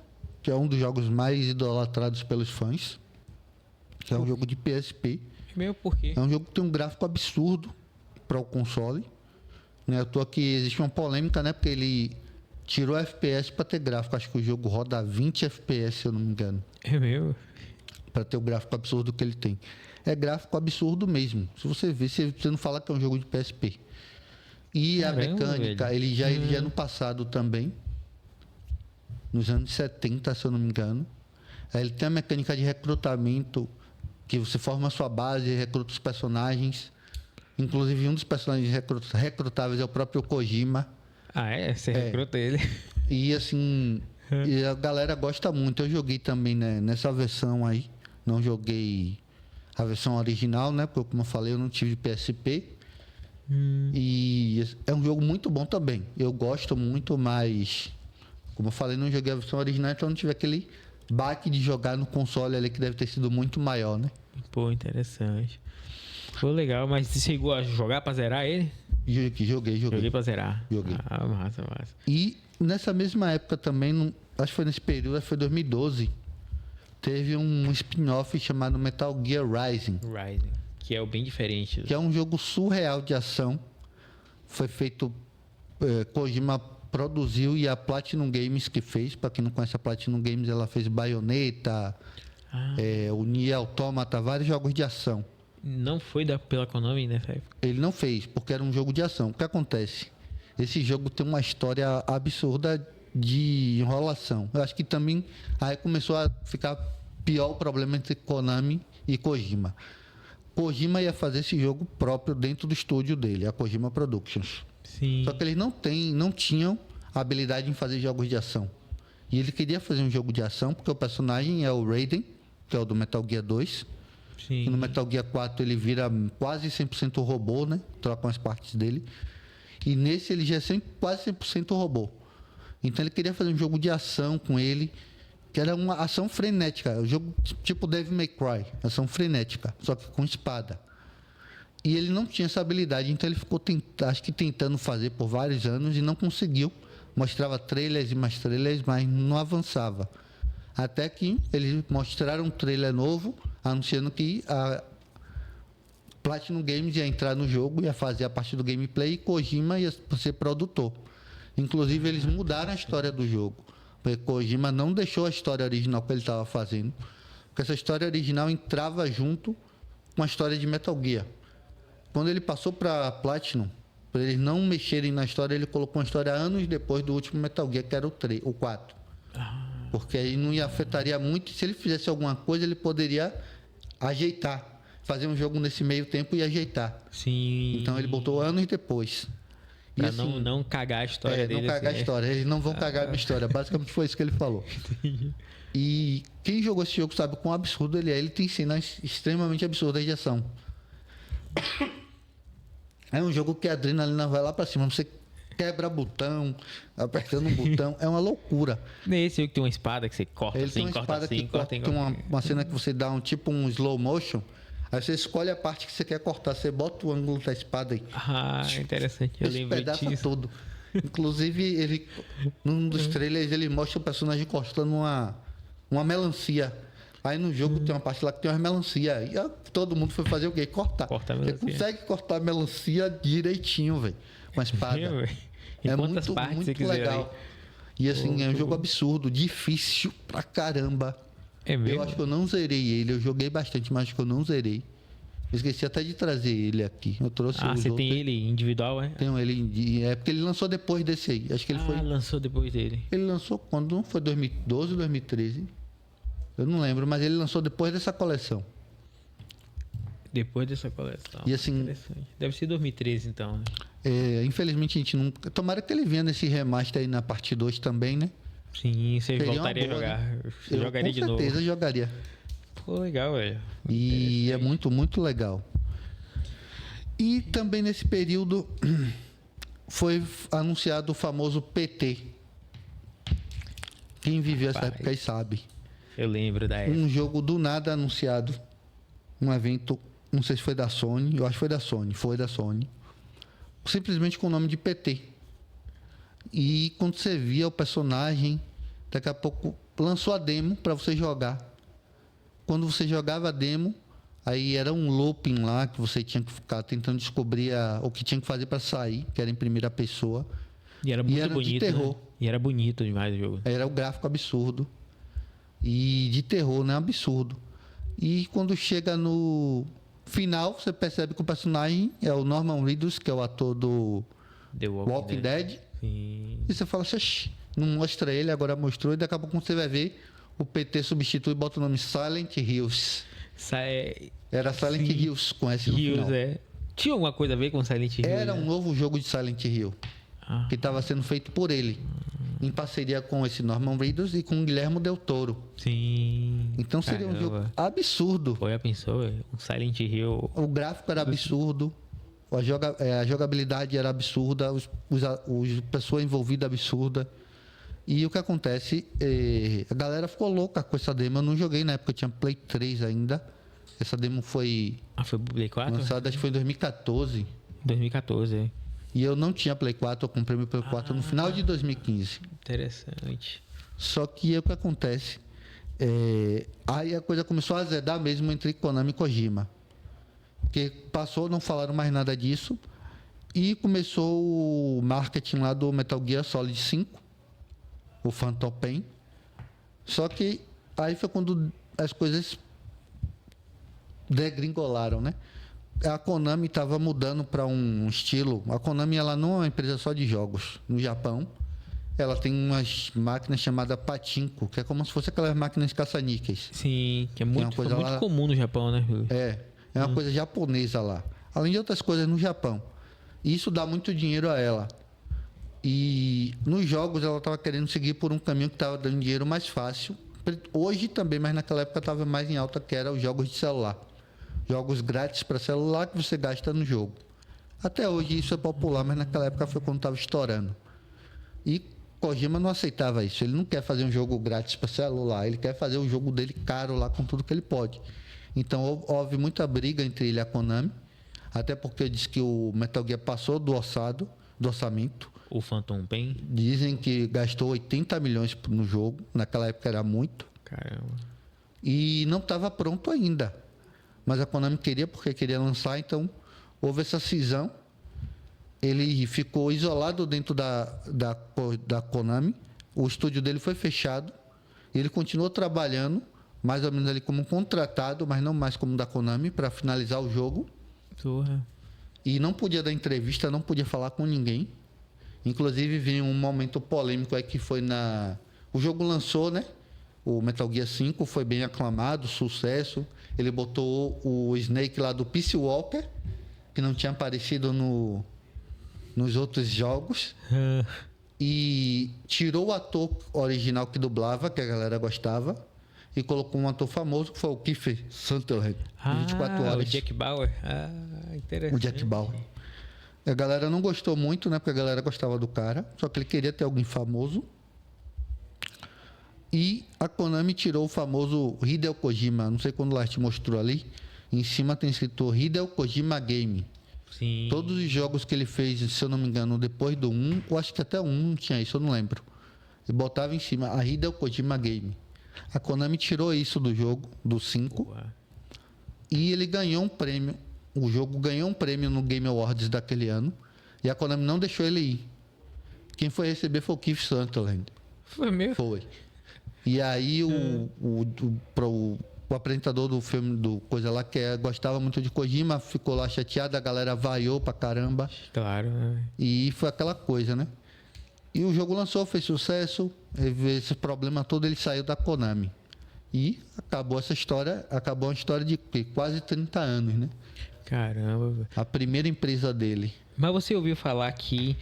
B: que é um dos jogos mais idolatrados pelos fãs. Que é um jogo de PSP.
A: Meu, por quê?
B: É um jogo que tem um gráfico absurdo para o console. Né? Eu tô aqui, existe uma polêmica, né? Porque ele tirou FPS para ter gráfico. Acho que o jogo roda 20 FPS, se eu não me engano.
A: É meu.
B: Para ter o gráfico absurdo que ele tem. É gráfico absurdo mesmo. Se você ver, você não fala que é um jogo de PSP. E
A: Caramba,
B: a mecânica,
A: velho.
B: ele já no passado também. Nos anos 70, se eu não me engano. Ele tem a mecânica de recrutamento, que você forma a sua base, recruta os personagens. Inclusive, um dos personagens recrutáveis é o próprio Kojima.
A: Ah, é? Você recruta ele?
B: E assim, e a galera gosta muito. Eu joguei também, né, nessa versão aí. Não joguei a versão original, né? Porque, como eu falei, eu não tive PSP. E é um jogo muito bom também. Eu gosto muito, mas como eu falei, não joguei a versão original, então não tive aquele baque de jogar no console ali que deve ter sido muito maior, né?
A: Pô, interessante. Pô, legal. Mas você chegou a jogar pra zerar ele?
B: Joguei.
A: Joguei pra zerar.
B: Joguei.
A: Ah, massa.
B: E nessa mesma época também, acho que foi nesse período, acho que foi 2012, teve um spin-off chamado Metal Gear Rising.
A: Que é o bem diferente.
B: Que é um jogo surreal de ação. Foi feito... Kojima produziu e a Platinum Games que fez. Para quem não conhece a Platinum Games, ela fez Bayonetta, o Nier Automata, vários jogos de ação.
A: Não foi pela Konami nessa época?
B: Ele não fez, porque era um jogo de ação. O que acontece? Esse jogo tem uma história absurda de enrolação. Eu acho que também aí começou a ficar pior o problema entre Konami e Kojima. Kojima ia fazer esse jogo próprio dentro do estúdio dele, a Kojima Productions.
A: Sim.
B: Só que eles não tinham habilidade em fazer jogos de ação. E ele queria fazer um jogo de ação, porque o personagem é o Raiden, que é o do Metal Gear 2.
A: Sim.
B: E no Metal Gear 4 ele vira quase 100% robô, né? Trocam as partes dele. E nesse ele já é quase 100% robô. Então ele queria fazer um jogo de ação com ele, que era uma ação frenética. O jogo tipo Devil May Cry, ação frenética, só que com espada. E ele não tinha essa habilidade, então ele ficou acho que tentando fazer por vários anos e não conseguiu. Mostrava trailers e mais trailers, mas não avançava. Até que eles mostraram um trailer novo, anunciando que a Platinum Games ia entrar no jogo, ia fazer a parte do gameplay e Kojima ia ser produtor. Inclusive, eles mudaram a história do jogo. Porque Kojima não deixou a história original que ele estava fazendo. Porque essa história original entrava junto com a história de Metal Gear. Quando ele passou para Platinum, para eles não mexerem na história, ele colocou uma história anos depois do último Metal Gear, que era o 4. Porque aí não afetaria muito. Se ele fizesse alguma coisa, ele poderia ajeitar. Fazer um jogo nesse meio tempo e ajeitar.
A: Sim.
B: Então ele botou anos depois.
A: Pra
B: e assim,
A: não cagar a história dele.
B: Não cagar
A: assim,
B: a história. Eles não vão cagar a minha história. Basicamente foi isso que ele falou. E quem jogou esse jogo sabe quão absurdo ele é. Ele tem cenas extremamente absurdas de ação. É um jogo que a adrenalina vai lá pra cima. Você quebra botão, apertando um botão. É uma loucura.
A: Nesse jogo que tem uma espada que você corta
B: Ele
A: assim,
B: tem uma
A: corta
B: espada
A: assim,
B: que corta. Tem uma cena que você dá um slow motion. Aí você escolhe a parte que você quer cortar. Você bota o ângulo da espada aí.
A: Ah, interessante. Eu lembro disso.
B: Tudo. Inclusive, num dos trailers, ele mostra o personagem cortando uma melancia. Aí no jogo tem uma parte lá que tem umas melancia. E todo mundo foi fazer o quê? Cortar.
A: Corta a
B: Ele
A: melancia.
B: consegue cortar a melancia direitinho, velho. Com a espada.
A: Em quantas partes você quiser
B: legal.
A: Aí.
B: E assim, é um jogo absurdo, difícil pra caramba.
A: É mesmo?
B: Eu acho que eu não zerei ele. Eu joguei bastante, mas acho que eu não zerei. Eu esqueci até de trazer ele aqui. Eu trouxe
A: você tem ele individual, é?
B: Tenho ele. É porque ele lançou depois desse aí. Acho que ele foi.
A: Lançou depois dele.
B: Ele lançou quando? Foi 2012 ou 2013? Eu não lembro, mas ele lançou depois dessa coleção.
A: Depois dessa coleção.
B: E assim.
A: Interessante. Deve ser 2013, então.
B: Infelizmente a gente não. Tomara que ele venha nesse remaster aí na parte 2 também, né?
A: Sim, você
B: Seria
A: voltaria
B: uma boa,
A: a jogar.
B: né?
A: Você jogaria de novo.
B: Com certeza jogaria.
A: Pô, legal, velho.
B: E é muito, muito legal. E também nesse período foi anunciado o famoso PT. Quem viveu essa época aí sabe.
A: Eu lembro da época.
B: Um jogo do nada anunciado. Um evento, não sei se foi da Sony, eu acho que foi da Sony. Foi da Sony. Simplesmente com o nome de PT. E quando você via o personagem, daqui a pouco lançou a demo para você jogar. Quando você jogava a demo, aí era um looping lá que você tinha que ficar tentando descobrir o que tinha que fazer para sair, que era em primeira pessoa.
A: E era muito bonito.
B: De terror.
A: Né? E era bonito demais o jogo.
B: Era o gráfico absurdo. E de terror, né? Absurdo. E quando chega no final, você percebe que o personagem é o Norman Reedus, que é o ator do
A: The
B: Walking Dead.
A: Sim.
B: E você fala assim, não mostra ele, agora mostrou, e daqui a pouco você vai ver o PT substitui e bota o nome Silent Hills.
A: Sai...
B: Era Silent
A: Sim.
B: Hills com S no
A: Hills,
B: final.
A: é. Tinha alguma coisa a ver com Silent Hill?
B: Era
A: né?
B: um novo jogo de Silent Hill,
A: Ah,
B: que estava sendo feito por ele, em parceria com esse Norman Reedus e com o Guillermo Del Toro.
A: sim.
B: Então seria um
A: Caramba.
B: jogo absurdo.
A: Pô, já pensou? Um Silent Hill.
B: O gráfico era absurdo, a jogabilidade era absurda, os pessoas envolvidas absurda. E o que acontece, a galera ficou louca com essa demo. Eu não joguei na época, eu tinha Play 3 ainda. Essa demo foi
A: Ah, foi pro Play 4?
B: lançada, acho que foi em 2014.
A: 2014, é.
B: E eu não tinha Play 4, eu comprei meu Play 4 no final de 2015.
A: Interessante.
B: Só que o que acontece, aí a coisa começou a azedar mesmo entre Konami e Kojima. Porque passou, não falaram mais nada disso. E começou o marketing lá do Metal Gear Solid 5, o Phantom Pain. Só que aí foi quando as coisas degringolaram, né? A Konami estava mudando para um estilo. A Konami ela não é uma empresa só de jogos. No Japão, ela tem umas máquinas chamadas Pachinko, que é como se fosse aquelas máquinas caça-níqueis.
A: Sim, que é
B: uma
A: muito,
B: coisa
A: muito
B: lá-
A: comum no Japão, né?
B: É uma coisa japonesa lá. Além de outras coisas no Japão. E isso dá muito dinheiro a ela. E nos jogos ela estava querendo seguir por um caminho que estava dando dinheiro mais fácil. Hoje também, mas naquela época estava mais em alta, que era os jogos de celular. Jogos grátis para celular que você gasta no jogo. Até hoje isso é popular, mas naquela época foi quando estava estourando. E Kojima não aceitava isso. Ele não quer fazer um jogo grátis para celular. Ele quer fazer o jogo dele caro lá com tudo que ele pode. Então houve muita briga entre ele e a Konami. Até porque diz que o Metal Gear passou do orçamento.
A: O Phantom Pain.
B: Dizem que gastou 80 milhões no jogo. Naquela época era muito.
A: Caramba.
B: E não estava pronto ainda. Mas a Konami queria porque queria lançar. Então houve essa cisão. Ele ficou isolado dentro da Konami. O estúdio dele foi fechado. Ele continuou trabalhando, mais ou menos ali como contratado, mas não mais como da Konami, para finalizar o jogo.
A: Porra.
B: E não podia dar entrevista, não podia falar com ninguém. Inclusive, veio um momento polêmico aí que foi na... O jogo lançou, né? O Metal Gear 5 foi bem aclamado, sucesso. Ele botou o Snake lá do Peace Walker, que não tinha aparecido nos outros jogos. E tirou o ator original que dublava, que a galera gostava, e colocou um ator famoso, que foi o Kiefer Sutherland, de 24
A: O
B: horas.
A: Jack Bauer. Interessante.
B: O Jack Bauer. A galera não gostou muito, né? Porque a galera gostava do cara. Só que ele queria ter alguém famoso. E a Konami tirou o famoso Hideo Kojima. Não sei quando o Lars mostrou ali. Em cima tem escrito Hideo Kojima Game.
A: Sim.
B: Todos os jogos que ele fez, se eu não me engano, depois do 1, eu acho que até o 1 não tinha isso, eu não lembro. Ele botava em cima a Hideo Kojima Game. A Konami tirou isso do jogo, do 5.
A: Boa.
B: E ele ganhou um prêmio. O jogo ganhou um prêmio no Game Awards daquele ano. E a Konami não deixou ele ir. Quem foi receber foi o Keith Sutherland.
A: Foi mesmo?
B: Foi. E aí o apresentador do filme, do coisa lá, gostava muito de Kojima, ficou lá chateado, a galera vaiou pra caramba.
A: Claro, né?
B: E foi aquela coisa, né? E o jogo lançou, fez sucesso. Esse problema todo, ele saiu da Konami. E acabou essa história, acabou uma história de quase 30 anos, né?
A: Caramba. Velho.
B: A primeira empresa dele.
A: Mas você ouviu falar que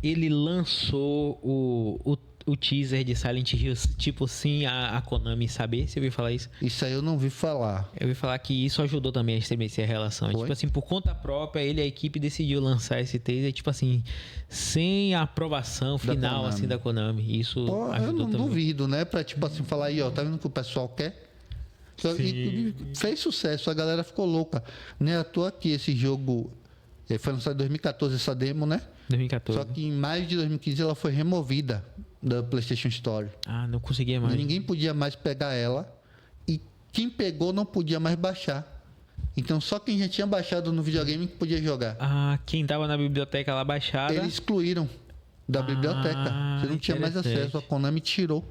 A: ele lançou o teaser de Silent Hill, tipo, sem a Konami saber? Você ouviu falar isso?
B: Isso aí eu não vi falar.
A: Eu ouvi falar que isso ajudou também a estabelecer a relação.
B: Foi?
A: Tipo assim, por conta própria, ele e a equipe decidiu lançar esse teaser, tipo assim, sem a aprovação final,
B: Konami.
A: assim, da Konami. Isso
B: Pô, eu
A: ajudou
B: não
A: também.
B: duvido, né? Pra tipo assim, falar aí, ó, tá vendo o que o pessoal quer? E fez sucesso, a galera ficou louca. Não é à toa que esse jogo foi lançado em 2014, essa demo, né?
A: 2014.
B: Só que em maio de 2015 ela foi removida da PlayStation Store.
A: Ah, não conseguia mais.
B: Ninguém podia mais pegar ela e quem pegou não podia mais baixar. Então só quem já tinha baixado no videogame que podia jogar.
A: Ah, quem tava na biblioteca lá baixada.
B: Eles excluíram da biblioteca. Você não tinha mais
A: interessante.
B: acesso, a Konami tirou.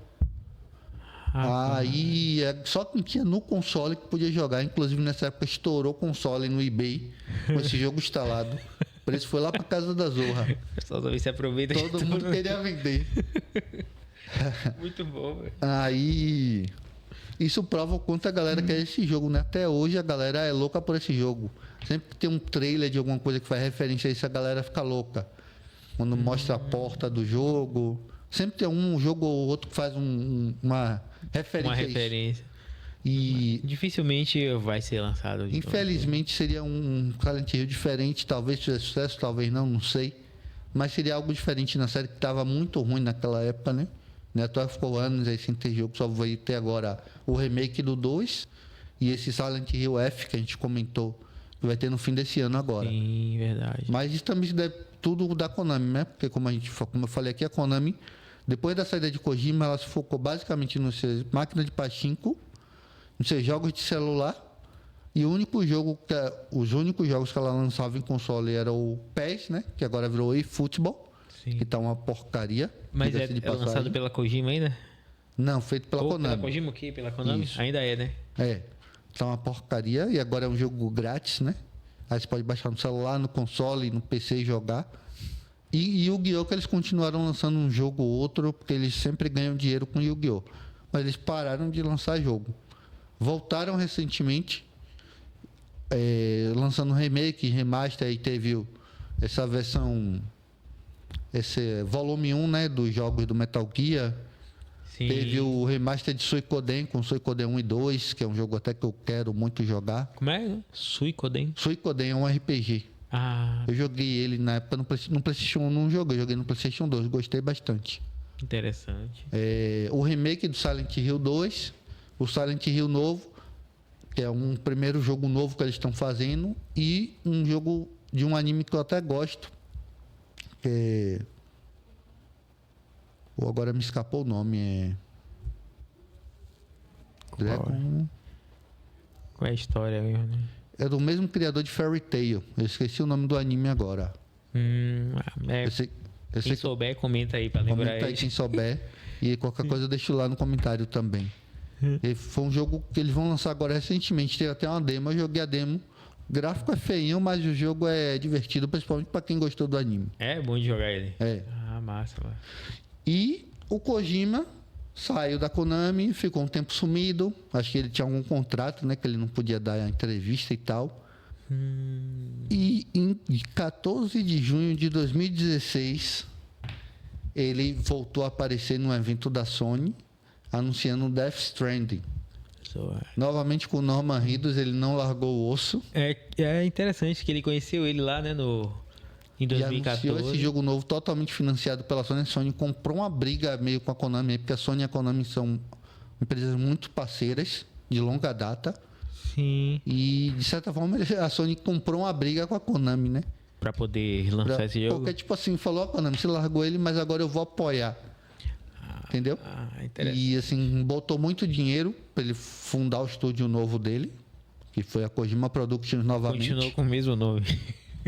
B: Aí só quem tinha no console que podia jogar. Inclusive nessa época estourou o console no eBay com esse jogo instalado. O preço foi lá pra casa da Zorra.
A: O pessoal também se aproveita de
B: Todo
A: tudo.
B: mundo queria vender.
A: Muito bom, velho.
B: Aí Isso prova o quanto a galera quer esse jogo, né? Até hoje a galera é louca por esse jogo. Sempre que tem um trailer de alguma coisa que faz referência a isso, a galera fica louca. Quando mostra a porta do jogo. Sempre tem um jogo ou outro que faz uma referência
A: Uma
B: a isso.
A: referência.
B: E
A: Dificilmente vai ser lançado. de novo.
B: infelizmente seria um Silent Hill diferente. Talvez tivesse sucesso, talvez não sei. Mas seria algo diferente na série que estava muito ruim naquela época, né? Neto ficou anos aí sem ter jogo, só veio ter agora o remake do 2 e esse Silent Hill F que a gente comentou, que vai ter no fim desse ano agora.
A: Sim, verdade.
B: Mas isso também é tudo da Konami, né? Porque como eu falei aqui, a Konami, depois da saída de Kojima, ela se focou basicamente no seu máquina de pachinko, nos seus jogos de celular, e os únicos jogos que ela lançava em console era o PES, né? Que agora virou eFootball.
A: Sim.
B: Que tá uma porcaria.
A: Mas
B: diga-se de
A: é lançado
B: passagem.
A: pela Kojima ainda?
B: Não, feito pela
A: Ou
B: Konami.
A: pela Kojima o quê? Pela Konami?
B: Isso.
A: Ainda é, né?
B: É. Tá uma porcaria e agora é um jogo grátis, né? Aí você pode baixar no celular, no console, no PC e jogar. E Yu-Gi-Oh! Que eles continuaram lançando um jogo ou outro, porque eles sempre ganham dinheiro com Yu-Gi-Oh! Mas eles pararam de lançar jogo. Voltaram recentemente, lançando um remake, remaster, aí teve essa versão, esse volume 1, né, dos jogos do Metal Gear.
A: Sim.
B: Teve o remaster de Suicoden, com Suicoden 1 e 2, que é um jogo até que eu quero muito jogar.
A: Como é? Suicoden?
B: Suicoden é um RPG.
A: Ah,
B: Eu joguei ele na época no PlayStation 1, não joguei, joguei no PlayStation 2, gostei bastante.
A: interessante.
B: O remake do Silent Hill 2, o Silent Hill novo, que é um primeiro jogo novo que eles estão fazendo, e um jogo de um anime que eu até gosto, que é... agora me escapou o nome, Dragon...
A: Qual é a história mesmo, né?
B: É do mesmo criador de Fairy Tail. Eu esqueci o nome do anime agora. Eu sei
A: Quem
B: que
A: souber, comenta aí pra lembrar
B: comenta aí
A: aí.
B: quem souber. E qualquer coisa eu deixo lá no comentário também. E foi um jogo que eles vão lançar agora recentemente. Teve até uma demo, eu joguei a demo. O gráfico é feinho, mas o jogo é divertido, principalmente para quem gostou do anime.
A: É bom de jogar ele.
B: É.
A: Ah, massa, mano.
B: E o Kojima saiu da Konami, ficou um tempo sumido. Acho que ele tinha algum contrato, né? Que ele não podia dar entrevista e tal. E em 14 de junho de 2016, ele voltou a aparecer num evento da Sony, anunciando Death Stranding. Novamente com o Norman Reedus, ele não largou o osso.
A: É interessante que ele conheceu ele lá, né, em
B: E
A: 2014.
B: anunciou esse jogo novo totalmente financiado pela Sony. A Sony comprou uma briga meio com a Konami, porque a Sony e a Konami são empresas muito parceiras, de longa data.
A: Sim.
B: E, de certa forma, a Sony comprou uma briga com a Konami, né?
A: Pra poder lançar esse jogo.
B: Porque, tipo assim, falou a Konami, você largou ele, mas agora eu vou apoiar. Entendeu?
A: Interessante.
B: E, assim, botou muito dinheiro pra ele fundar o estúdio novo dele, que foi a Kojima Productions novamente.
A: Continuou com o mesmo nome.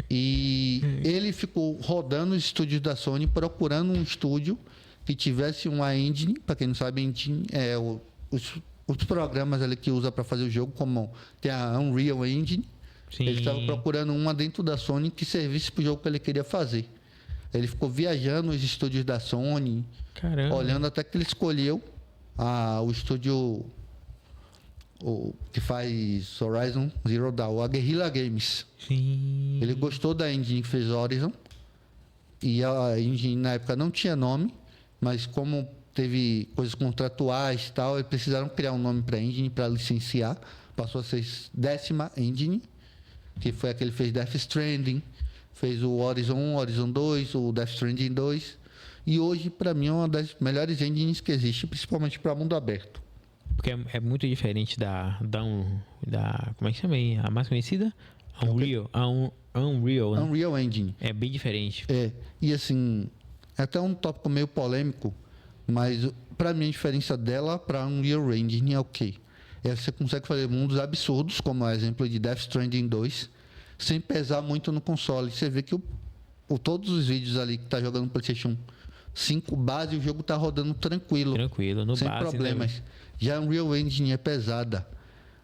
B: E ele ficou rodando os estúdios da Sony, procurando um estúdio que tivesse uma engine. Para quem não sabe, engine é os programas ali que usa para fazer o jogo, como tem a Unreal Engine.
A: Sim.
B: Ele estava procurando uma dentro da Sony que servisse para o jogo que ele queria fazer. Ele ficou viajando os estúdios da Sony,
A: Caramba.
B: olhando até que ele escolheu o estúdio que faz Horizon Zero Dawn, a Guerrilla Games.
A: Sim.
B: Ele gostou da engine que fez Horizon. E a engine na época não tinha nome, mas como teve coisas contratuais e tal, eles precisaram criar um nome para a engine para licenciar. Passou a ser 10ª engine, que foi a que ele fez Death Stranding, fez o Horizon 1, Horizon 2, o Death Stranding 2. E hoje, para mim, é uma das melhores engines que existe, principalmente para mundo aberto.
A: Porque é muito diferente da como é que chama aí? A mais conhecida? Unreal. Unreal, né?
B: Unreal Engine.
A: É bem diferente.
B: E assim, é até um tópico meio polêmico, mas para mim a diferença dela para Unreal Engine é o quê? Você consegue fazer mundos absurdos, como o exemplo de Death Stranding 2, sem pesar muito no console. Você vê que todos os vídeos ali que tá jogando no PlayStation 5 base, o jogo tá rodando tranquilo.
A: Tranquilo, no
B: sem
A: base,
B: problemas.
A: né?
B: Já a Unreal Engine é pesada.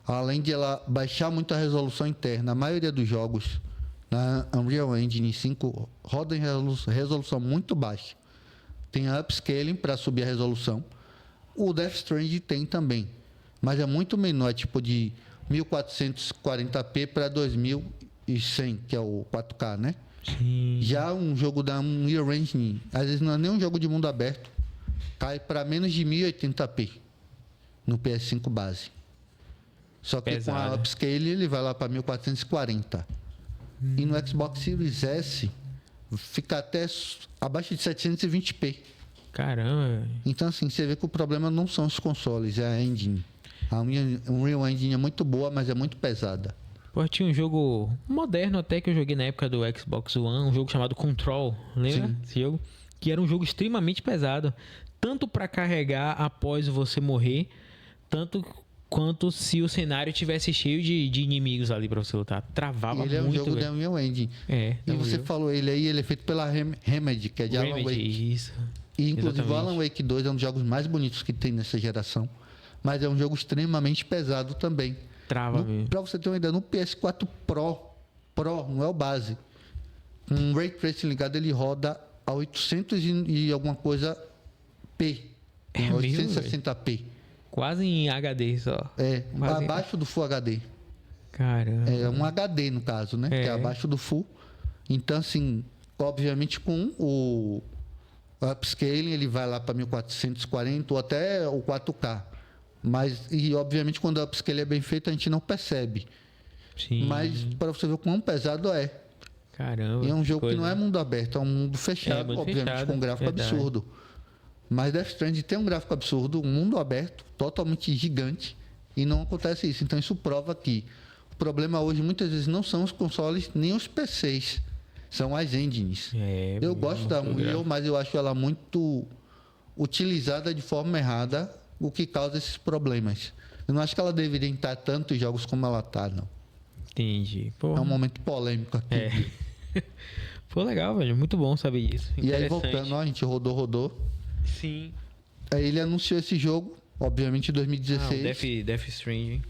B: Além de ela baixar muito a resolução interna, a maioria dos jogos na Unreal Engine 5 roda em resolução muito baixa. Tem a upscaling para subir a resolução. O Death Stranding tem também. mas é muito menor, tipo de 1440p para 2100, que é o 4K, né?
A: Sim.
B: Já um jogo da Unreal Engine, às vezes não é nem um jogo de mundo aberto, cai para menos de 1080p no PS5 base. Só que com a upscale ele vai lá para 1440. E no Xbox Series S fica até abaixo de 720p.
A: Caramba.
B: Então assim, você vê que o problema não são os consoles, é a engine. A Unreal Engine é muito boa, mas é muito pesada.
A: Pô, tinha um jogo moderno até que eu joguei na época do Xbox One, um jogo chamado Control, lembra?
B: Sim.
A: Esse jogo? Que era um jogo extremamente pesado, tanto para carregar após você morrer, tanto quanto se o cenário tivesse cheio de inimigos ali para você lutar. Travava muito,
B: ele é um jogo
A: velho.
B: da Unreal Engine.
A: É,
B: E você falou ele aí, ele é feito pela Remedy, que é de Alan Wake.
A: Isso.
B: E inclusive
A: Exatamente.
B: o Alan Wake 2 é um dos jogos mais bonitos que tem nessa geração. Mas é um jogo extremamente pesado também.
A: Trava mesmo.
B: Pra você ter uma ideia, no PS4 Pro, não é o base. Um Ray Tracing ligado, ele roda a 800 e alguma coisa P.
A: É mesmo,
B: 860p.
A: Quase em HD só.
B: É,
A: Quase
B: abaixo do Full HD.
A: Caramba.
B: É um HD no caso, né?
A: É.
B: Que é abaixo do Full. Então, assim, obviamente com o upscaling ele vai lá para 1440 ou até o 4K. Mas, e obviamente quando o upscaling é bem feito a gente não percebe.
A: Sim.
B: Mas para você ver o quão pesado é.
A: Caramba.
B: E é um jogo
A: coisa.
B: que não é mundo aberto, é um mundo fechado,
A: mundo
B: obviamente
A: fechado,
B: com um gráfico
A: verdade.
B: absurdo. Mas Death Stranding tem um gráfico absurdo, um mundo aberto, totalmente gigante, e não acontece isso. Então isso prova que o problema hoje muitas vezes não são os consoles nem os PCs, são as engines.
A: É,
B: Eu gosto da
A: muito
B: Unreal, mas eu acho ela muito utilizada de forma errada, o que causa esses problemas. Eu não acho que ela deveria entrar tantos jogos como ela está, não.
A: Entendi. Pô,
B: É um momento polêmico aqui.
A: É. Pô, legal, velho. Muito bom saber disso.
B: E aí,
A: Interessante.
B: voltando, ó, a gente rodou.
A: Sim.
B: Aí ele anunciou esse jogo, obviamente em 2016.
A: Death Stranding.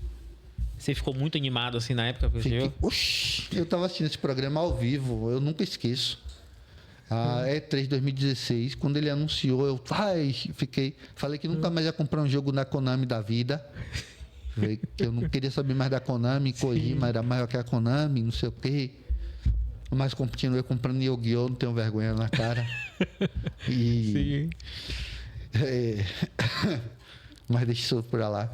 A: Você ficou muito animado assim na época que você
B: Fiquei,
A: viu?
B: oxi, eu tava assistindo esse programa ao vivo, eu nunca esqueço. A E3 2016, quando ele anunciou, eu falei que nunca mais ia comprar um jogo na Konami da vida. Que eu não queria saber mais da Konami, Kojima era maior que a Konami, não sei o quê. Mas continuei comprando Yu-Gi-Oh!, não tenho vergonha na cara. E,
A: Sim.
B: mas deixa isso pra lá.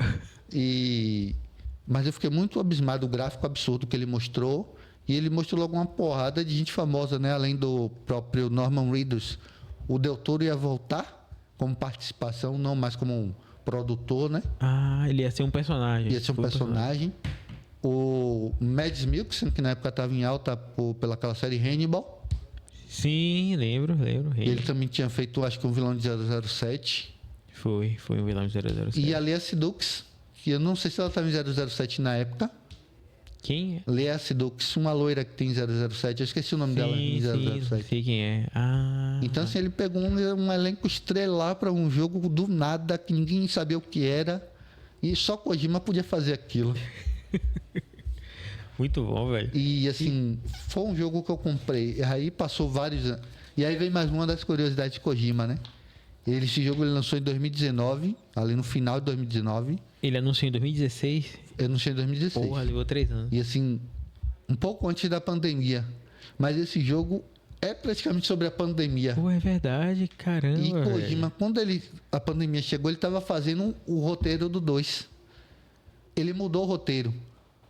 B: Mas eu fiquei muito abismado, o gráfico absurdo que ele mostrou. E ele mostrou logo uma porrada de gente famosa, né? Além do próprio Norman Reedus. O Del Toro ia voltar como participação, não mais como um produtor, né?
A: Ah, ele ia ser um personagem.
B: Ia ser um personagem. O Mads Mikkelsen, que na época estava em alta pelaquela série Hannibal.
A: Sim, lembro.
B: Ele também tinha feito, acho que um vilão de 007.
A: Foi um vilão de 007.
B: E a Lea Seydoux, que eu não sei se ela estava em 007 na época.
A: Quem é?
B: Lea Seydoux, uma loira que tem 007. Eu esqueci o nome dela em 007.
A: Sim, sei quem é. Ah.
B: Então, assim, ele pegou um elenco estrelar para um jogo do nada, que ninguém sabia o que era. E só Kojima podia fazer aquilo.
A: Muito bom, velho.
B: E, assim, foi um jogo que eu comprei. Aí passou vários anos. E aí vem mais uma das curiosidades de Kojima, né? Esse jogo ele lançou em 2019, ali no final de 2019.
A: Ele anunciou em 2016?
B: Eu anunciei em 2016.
A: Porra, levou 3 anos.
B: E, assim, um pouco antes da pandemia. Mas esse jogo é praticamente sobre a pandemia.
A: Pô, é verdade, caramba.
B: E Kojima,
A: velho.
B: quando a pandemia chegou, ele estava fazendo o roteiro do 2. Ele mudou o roteiro,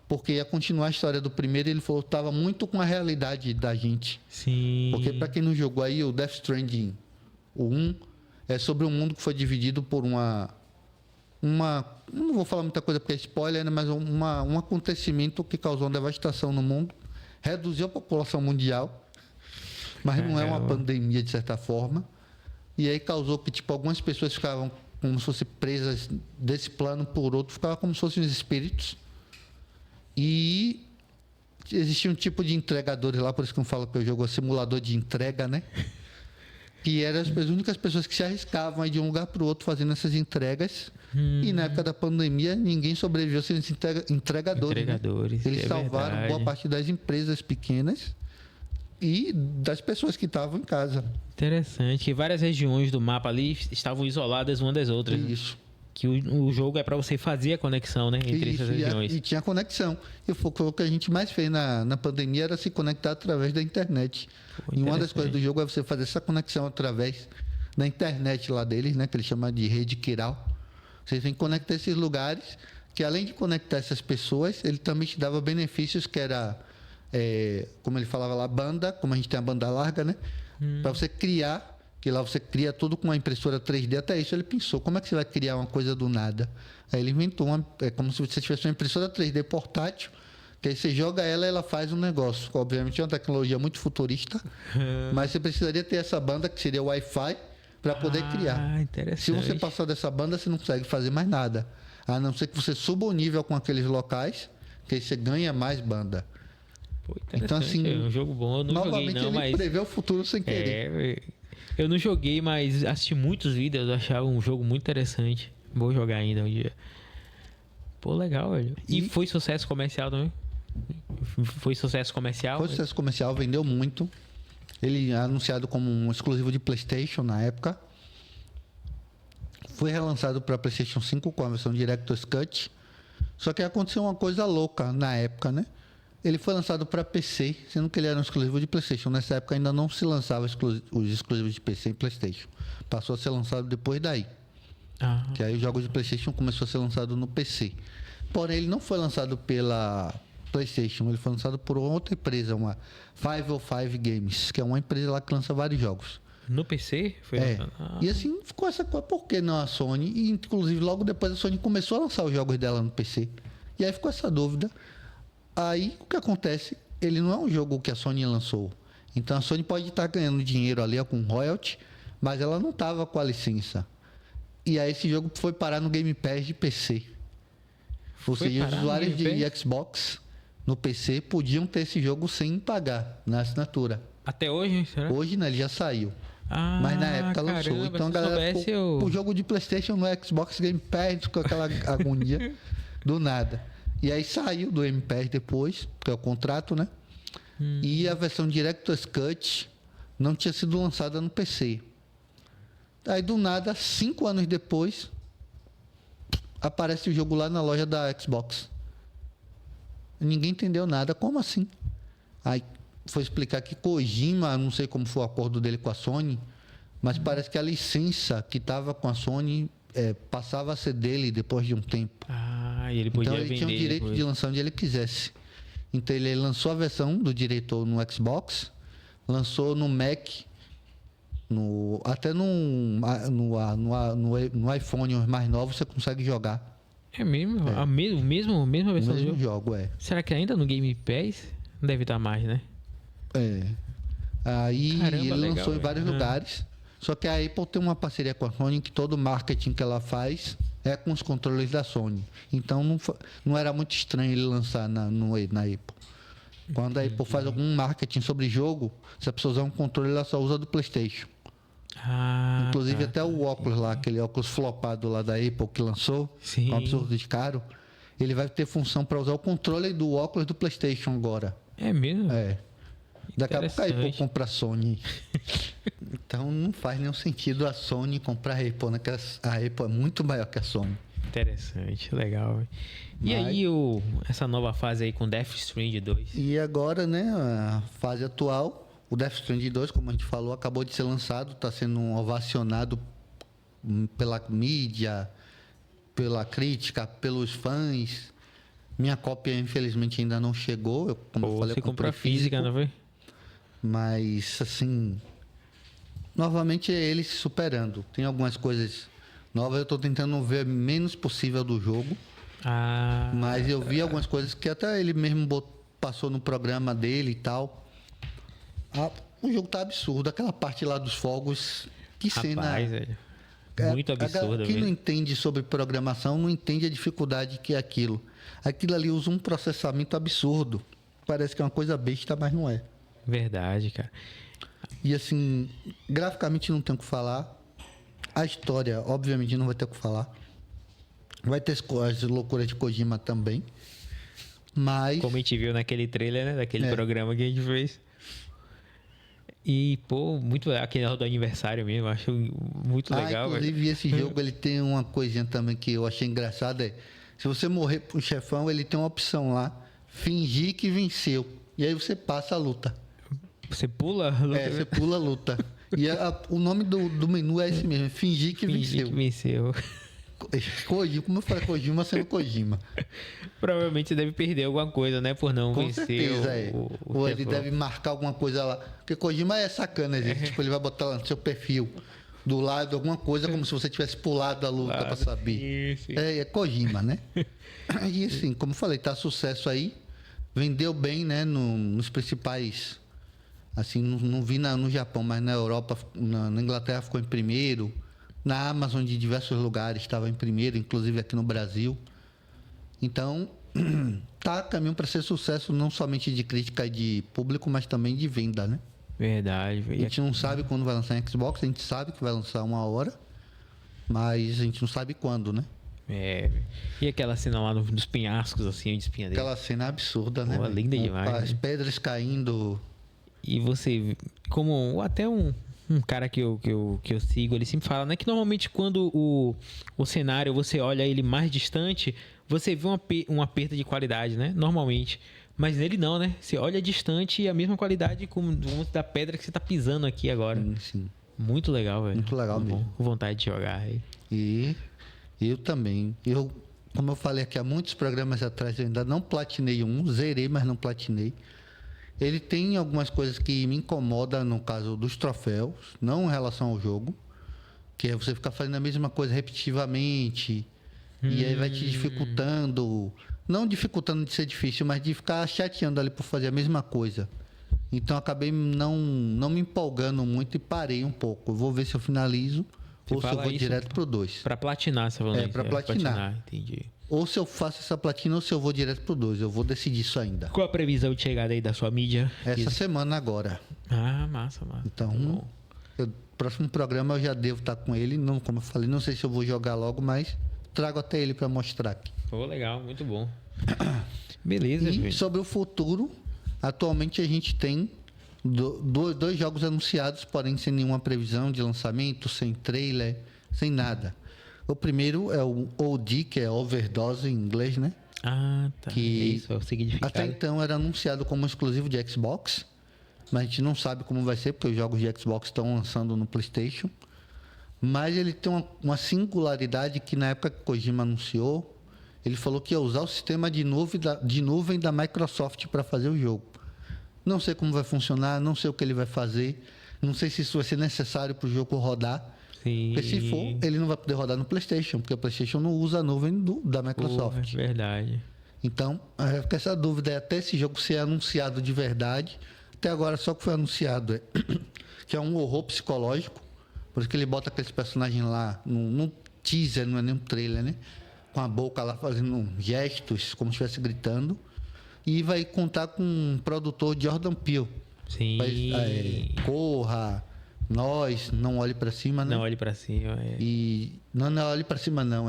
B: porque ia continuar a história do primeiro. Ele falou que estava muito com a realidade da gente.
A: Sim.
B: Porque para quem não jogou aí, o Death Stranding, o 1, é sobre um mundo que foi dividido por uma não vou falar muita coisa porque é spoiler, né? Mas um acontecimento que causou uma devastação no mundo, reduziu a população mundial, mas não é uma pandemia de certa forma. E aí causou que tipo algumas pessoas ficavam como se fossem presas desse plano por outro, ficavam como se fossem os espíritos. E existia um tipo de entregadores lá, por isso que eu falo que o jogo é simulador de entrega, né? Que eram as únicas pessoas que se arriscavam aí de um lugar para o outro fazendo essas entregas. E na época da pandemia, ninguém sobreviveu sem esses entregadores. Né? Eles salvaram boa parte das empresas pequenas e das pessoas que estavam em casa.
A: Interessante. Que várias regiões do mapa ali estavam isoladas uma das outras.
B: Isso.
A: Que o jogo é para você fazer a conexão, né? Entre essas regiões.
B: E tinha conexão. E o que a gente mais fez na pandemia era se conectar através da internet. E uma das coisas do jogo é você fazer essa conexão através da internet lá deles, né? Que eles chamam de rede Kiral. Você tem que conectar esses lugares, que além de conectar essas pessoas, ele também te dava benefícios, que era, como ele falava lá, banda, como a gente tem a banda larga, né? Para você criar, que lá você cria tudo com uma impressora 3D, até isso ele pensou, como é que você vai criar uma coisa do nada? Aí ele inventou como se você tivesse uma impressora 3D portátil, que aí você joga ela e ela faz um negócio. Obviamente é uma tecnologia muito futurista, mas você precisaria ter essa banda, que seria o Wi-Fi, para poder criar.
A: Interessante.
B: Se você passar dessa banda, você não consegue fazer mais nada. A não ser que você suba o nível com aqueles locais, que aí você ganha mais banda.
A: Pô,
B: então, assim,
A: é um jogo bom. Eu não joguei, não,
B: ele
A: mas
B: prevê o futuro sem querer.
A: Eu não joguei, mas assisti muitos vídeos. Eu achava um jogo muito interessante. Vou jogar ainda um dia. Pô, legal, velho. E foi sucesso comercial também? Foi sucesso comercial?
B: Foi sucesso comercial, vendeu muito. Ele é anunciado como um exclusivo de PlayStation na época. Foi relançado para PlayStation 5 com a versão Director's Cut. Só que aconteceu uma coisa louca na época, né? Ele foi lançado para PC, sendo que ele era um exclusivo de PlayStation. Nessa época ainda não se lançava os exclusivos de PC em PlayStation. Passou a ser lançado depois daí. Que aí os jogos de PlayStation começou a ser lançado no PC. Porém, ele não foi lançado pela PlayStation, ele foi lançado por outra empresa, uma 505 Games, que é uma empresa lá que lança vários jogos.
A: No PC? Foi lançado?
B: E assim ficou essa coisa, por que não a Sony? E inclusive logo depois a Sony começou a lançar os jogos dela no PC. E aí ficou essa dúvida. Aí o que acontece? Ele não é um jogo que a Sony lançou. Então a Sony pode estar ganhando dinheiro ali com royalty, mas ela não estava com a licença. E aí esse jogo foi parar no Game Pass de PC. Ou seja, os usuários de Xbox no PC podiam ter esse jogo sem pagar na assinatura.
A: Até hoje, será?
B: Hoje, né, ele já saiu. Mas na época lançou. Então a galera ficou, o jogo de PlayStation no Xbox Game Pass, com aquela agonia do nada. E aí saiu do Game Pass depois, que é o contrato, né? E a versão Director's Cut não tinha sido lançada no PC. Aí do nada, 5 anos depois, aparece o jogo lá na loja da Xbox. Ninguém entendeu nada. Como assim? Aí foi explicar que Kojima, não sei como foi o acordo dele com a Sony, mas parece que a licença que estava com a Sony passava a ser dele depois de um tempo.
A: E ele podia
B: então ele tinha o direito de lançar onde ele quisesse. Então ele lançou a versão do diretor no Xbox, lançou no Mac, até no iPhone mais novo você consegue jogar.
A: É mesmo? A mesma versão do jogo?
B: jogo,
A: Será que ainda no Game Pass? Não deve estar mais, né?
B: Aí ele lançou em vários lugares. Só que a Apple tem uma parceria com a Sony que todo o marketing que ela faz é com os controles da Sony. Então não era muito estranho ele lançar na Apple. Quando a Apple faz algum marketing sobre jogo, se a pessoa usar um controle, ela só usa do PlayStation. Inclusive até o óculos lá, aquele óculos flopado lá da Apple que lançou, com absurdo de caro, ele vai ter função para usar o controle do óculos do PlayStation agora.
A: É mesmo?
B: Daqui a pouco a Apple compra a Sony. Então não faz nenhum sentido a Sony comprar a Apple, né? Que a Apple é muito maior que a Sony.
A: Interessante, legal. E aí essa nova fase aí com Death Stranding 2?
B: E agora, né, a fase atual, o Death Stranding 2, como a gente falou, acabou de ser lançado, está sendo ovacionado pela mídia, pela crítica, pelos fãs. Minha cópia, infelizmente, ainda não chegou. Como eu falei,
A: você comprou a física, não foi?
B: Mas, assim, novamente é ele se superando. Tem algumas coisas novas, eu estou tentando ver o menos possível do jogo. Mas eu vi algumas coisas que até ele mesmo passou no programa dele e tal. O jogo tá absurdo. Aquela parte lá dos fogos, que cena...
A: Velho. Muito absurdo.
B: Quem não entende sobre programação não entende a dificuldade que é aquilo. Aquilo ali usa um processamento absurdo. Parece que é uma coisa besta, mas não é.
A: Verdade, cara.
B: E assim, graficamente não tem o que falar. A história, obviamente, não vai ter o que falar. Vai ter as loucuras de Kojima também. Mas...
A: Como a gente viu naquele trailer, né? Daquele programa que a gente fez. E, pô, muito legal. Aquele do aniversário mesmo, eu acho muito legal, velho.
B: Inclusive, esse jogo ele tem uma coisinha também que eu achei engraçada. Se você morrer pro chefão, ele tem uma opção lá. Fingir que venceu. E aí você passa a luta.
A: Você pula?
B: Você pula a luta. E o nome do menu é esse mesmo. Fingir que
A: Fingir
B: venceu.
A: que venceu.
B: Kojima, como eu falei, Kojima sendo Kojima.
A: Provavelmente você deve perder alguma coisa, né? Por não
B: Com
A: vencer
B: certeza, Ou ele
A: chefão.
B: deve marcar alguma coisa lá. Porque Kojima é sacana, gente. Tipo, ele vai botar lá no seu perfil do lado alguma coisa como se você tivesse pulado a luta pra saber.
A: Sim.
B: É Kojima, né? E assim, como eu falei, tá sucesso aí. Vendeu bem, né? Nos principais. Assim, não vi no Japão, mas na Europa, na Inglaterra ficou em primeiro. Na Amazon, de diversos lugares, estava em primeiro, inclusive aqui no Brasil. Então, tá caminho para ser sucesso não somente de crítica e de público, mas também de venda, né?
A: Verdade,
B: A
A: velho.
B: gente não sabe quando vai lançar em Xbox, a gente sabe que vai lançar uma hora, mas a gente não sabe quando, né?
A: É. E aquela cena lá dos penhascos, assim, de espinha dele.
B: Aquela cena absurda, né?
A: Pô,
B: velho?
A: linda demais,
B: As
A: né?
B: pedras caindo.
A: E você, como até um cara que eu sigo, ele sempre fala, né? Que normalmente quando o cenário, você olha ele mais distante, você vê uma perda de qualidade, né? Normalmente. Mas nele não, né? Você olha distante e a mesma qualidade como da pedra que você tá pisando aqui agora.
B: Sim.
A: Muito legal, velho.
B: Muito legal
A: Muito bom.
B: mesmo.
A: Com vontade de jogar aí.
B: E eu também. Como eu falei aqui há muitos programas atrás, eu ainda não platinei zerei, mas não platinei. Ele tem algumas coisas que me incomodam no caso dos troféus, não em relação ao jogo, que é você ficar fazendo a mesma coisa repetitivamente, e aí vai te dificultando, não dificultando de ser difícil, mas de ficar chateando ali por fazer a mesma coisa. Então acabei não me empolgando muito e parei um pouco. Eu vou ver se eu finalizo ou se eu vou direto pro 2.
A: Pra platinar, você falando isso.
B: Pra platinar.
A: Entendi.
B: Ou se eu faço essa platina ou se eu vou direto pro 2. Eu vou decidir isso ainda.
A: Qual a previsão de chegada aí da sua mídia?
B: Essa semana agora.
A: Ah, massa.
B: Então, próximo programa eu já devo estar com ele. Não, como eu falei, não sei se eu vou jogar logo, mas trago até ele para mostrar aqui.
A: Pô, legal, muito bom. Beleza,
B: E
A: velho.
B: sobre o futuro, atualmente a gente tem dois jogos anunciados, porém sem nenhuma previsão de lançamento, sem trailer, sem nada. O primeiro é o OD, que é Overdose em inglês, né?
A: Ah, tá.
B: Que
A: isso, é o significado.
B: Até então era anunciado como exclusivo de Xbox, mas a gente não sabe como vai ser, porque os jogos de Xbox estão lançando no PlayStation. Mas ele tem uma singularidade que na época que Kojima anunciou, ele falou que ia usar o sistema de nuvem da Microsoft para fazer o jogo. Não sei como vai funcionar, não sei o que ele vai fazer, não sei se isso vai ser necessário para o jogo rodar.
A: Sim.
B: Porque se for, ele não vai poder rodar no PlayStation, porque o PlayStation não usa a nuvem da Microsoft.
A: Porra, verdade.
B: Então, fica essa dúvida é até esse jogo ser anunciado de verdade. Até agora só que foi anunciado que é um horror psicológico. Por isso que ele bota aqueles personagens lá no teaser, não é nem um trailer, né? Com a boca lá fazendo gestos, como se estivesse gritando. E vai contar com um produtor, Jordan Peele.
A: Sim.
B: Corra, Nós, Não Olhe Pra Cima, né?
A: Não olhe pra cima.
B: E não Olhe Pra Cima não,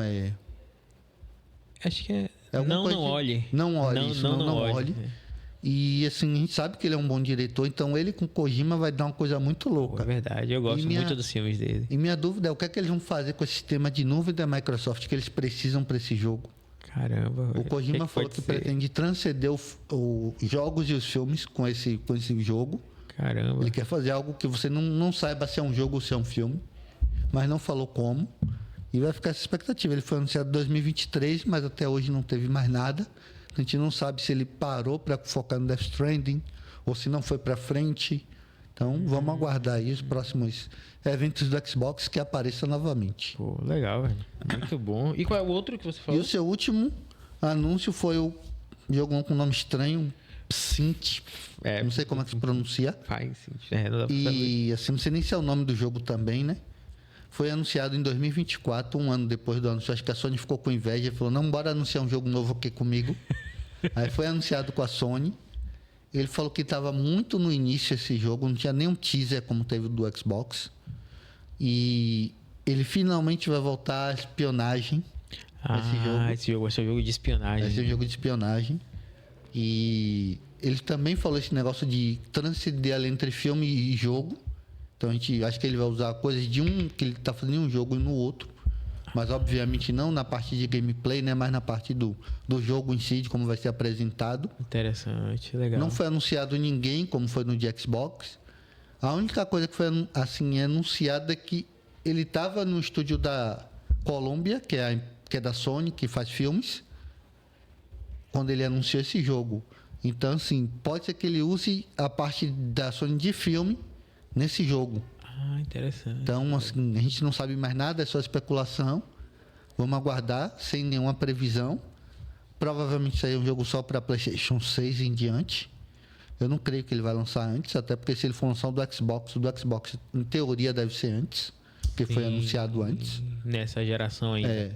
A: Acho que é...
B: alguma
A: Não,
B: coisa
A: não
B: de-
A: olhe.
B: Não olhe, isso, não olhe.
A: É.
B: E assim, a gente sabe que ele é um bom diretor, então ele com Kojima vai dar uma coisa muito
A: Pô,
B: louca.
A: é verdade, eu gosto muito dos filmes dele.
B: E minha dúvida é o que é que eles vão fazer com esse sistema de nuvem da Microsoft que eles precisam para esse jogo.
A: Caramba.
B: O Kojima falou que pretende transcender os jogos e os filmes com esse jogo.
A: Caramba.
B: Ele quer fazer algo que você não saiba se é um jogo ou se é um filme, mas não falou como. E vai ficar essa expectativa. Ele foi anunciado em 2023, mas até hoje não teve mais nada. A gente não sabe se ele parou para focar no Death Stranding ou se não foi para frente. Então, vamos aguardar aí os próximos eventos do Xbox que apareça novamente.
A: Pô, legal, velho. Muito bom. E qual é o outro que você
B: E
A: falou?
B: o seu último anúncio foi o jogo com nome estranho, Psynt. Não sei como é que se pronuncia.
A: Faz sentido. Não dá pra saber.
B: E assim, não sei nem se é o nome do jogo também, né? Foi anunciado em 2024, um ano depois do anúncio. Acho que a Sony ficou com inveja e falou, não, bora anunciar um jogo novo aqui comigo. Aí foi anunciado com a Sony. Ele falou que estava muito no início esse jogo, não tinha nenhum teaser como teve do Xbox. E ele finalmente vai voltar à espionagem. Esse jogo.
A: Esse jogo vai ser um jogo de espionagem.
B: Vai ser um jogo de espionagem. E ele também falou esse negócio de transcender ali entre filme e jogo. Então a gente acho que ele vai usar coisas de que ele está fazendo em um jogo e no outro. Mas obviamente não na parte de gameplay, né? Mas na parte do jogo em si, de como vai ser apresentado.
A: Interessante, legal.
B: Não foi anunciado ninguém, como foi no de Xbox. A única coisa que foi assim anunciada é que ele estava no estúdio da Columbia, que é da Sony, que faz filmes, quando ele anunciou esse jogo. Então, assim, pode ser que ele use a parte da Sony de filme nesse jogo.
A: Ah, interessante.
B: Então, assim, a gente não sabe mais nada, é só especulação. Vamos aguardar, sem nenhuma previsão. Provavelmente isso aí é um jogo só para PlayStation 6 em diante. Eu não creio que ele vai lançar antes, até porque se ele for lançar o do Xbox em teoria deve ser antes, porque foi anunciado antes.
A: Nessa geração ainda.
B: É.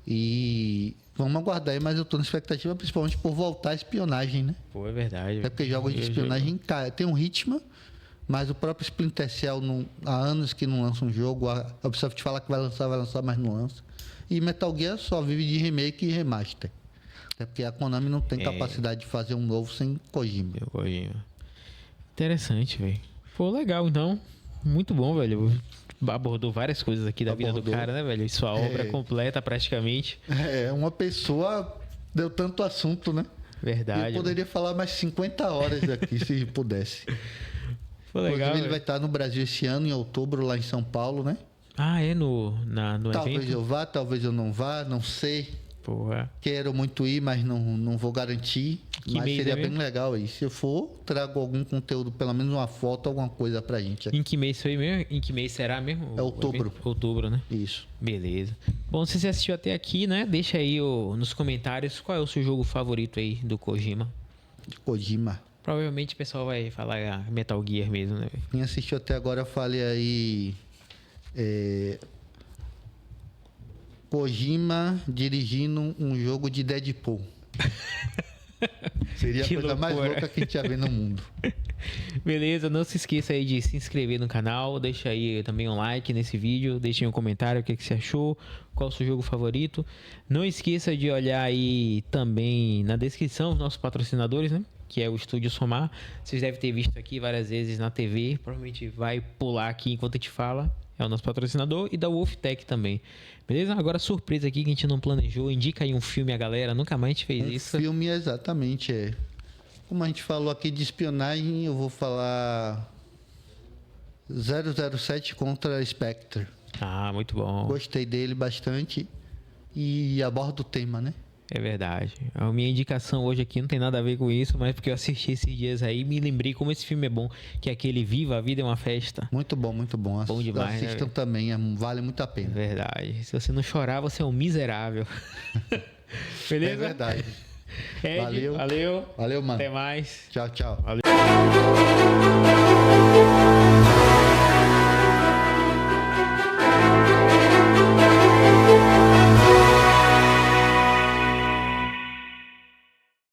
B: E vamos aguardar aí, mas eu tô na expectativa principalmente por voltar a espionagem, né?
A: Pô, é verdade.
B: Até porque jogos de espionagem tem um ritmo, mas o próprio Splinter Cell há anos que não lança um jogo, a Ubisoft fala que vai lançar, mas não lança. E Metal Gear só vive de remake e remaster. Até porque a Konami não tem capacidade de fazer um novo sem Kojima.
A: Interessante, velho. Pô, legal, então. Muito bom, velho. Abordou várias coisas aqui da vida do cara, né, velho? Sua obra completa, praticamente.
B: Uma pessoa deu tanto assunto, né?
A: Verdade.
B: Eu poderia falar mais 50 horas aqui, se pudesse.
A: Foi legal,
B: ele vai estar no Brasil esse ano, em outubro, lá em São Paulo, né?
A: Ah, é no
B: talvez
A: evento?
B: Eu vá, talvez eu não vá, não sei.
A: Porra.
B: Quero muito ir, mas não vou garantir. Mas seria bem legal aí. Se eu for, trago algum conteúdo, pelo menos uma foto, alguma coisa pra gente.
A: Em que mês foi mesmo? Em que mês será mesmo?
B: É outubro.
A: Outubro, né?
B: Isso.
A: Beleza. Bom, se você assistiu até aqui, né? Deixa aí nos comentários qual é o seu jogo favorito aí do Kojima.
B: De Kojima.
A: Provavelmente o pessoal vai falar Metal Gear mesmo, né?
B: Quem assistiu até agora, eu falei aí... Kojima dirigindo um jogo de Deadpool. Seria a coisa mais louca que a gente ia ver no mundo.
A: Beleza, não se esqueça aí de se inscrever no canal, deixa aí também um like nesse vídeo, deixa aí um comentário o que você achou, qual o seu jogo favorito. Não esqueça de olhar aí também na descrição os nossos patrocinadores, né? Que é o Estúdio Somar. Vocês devem ter visto aqui várias vezes na TV, provavelmente vai pular aqui enquanto a gente fala. É o nosso patrocinador e da Wolftech também. Beleza? Agora surpresa aqui que a gente não planejou. Indica aí um filme a galera. Nunca mais a gente fez isso.
B: Filme, exatamente, Como a gente falou aqui de espionagem, eu vou falar 007 contra Spectre.
A: Ah, muito bom.
B: Gostei dele bastante e aborda o tema, né?
A: É verdade. A minha indicação hoje aqui não tem nada a ver com isso, mas porque eu assisti esses dias aí e me lembrei como esse filme é bom, que é aquele Viva a Vida é uma Festa.
B: Muito bom, muito bom.
A: Bom demais,
B: assistam, né? Também, vale muito a pena.
A: É verdade. Se você não chorar, você é um miserável. Beleza?
B: É verdade.
A: Ed, valeu.
B: Valeu, mano.
A: Até mais.
B: Tchau, tchau.
A: Valeu.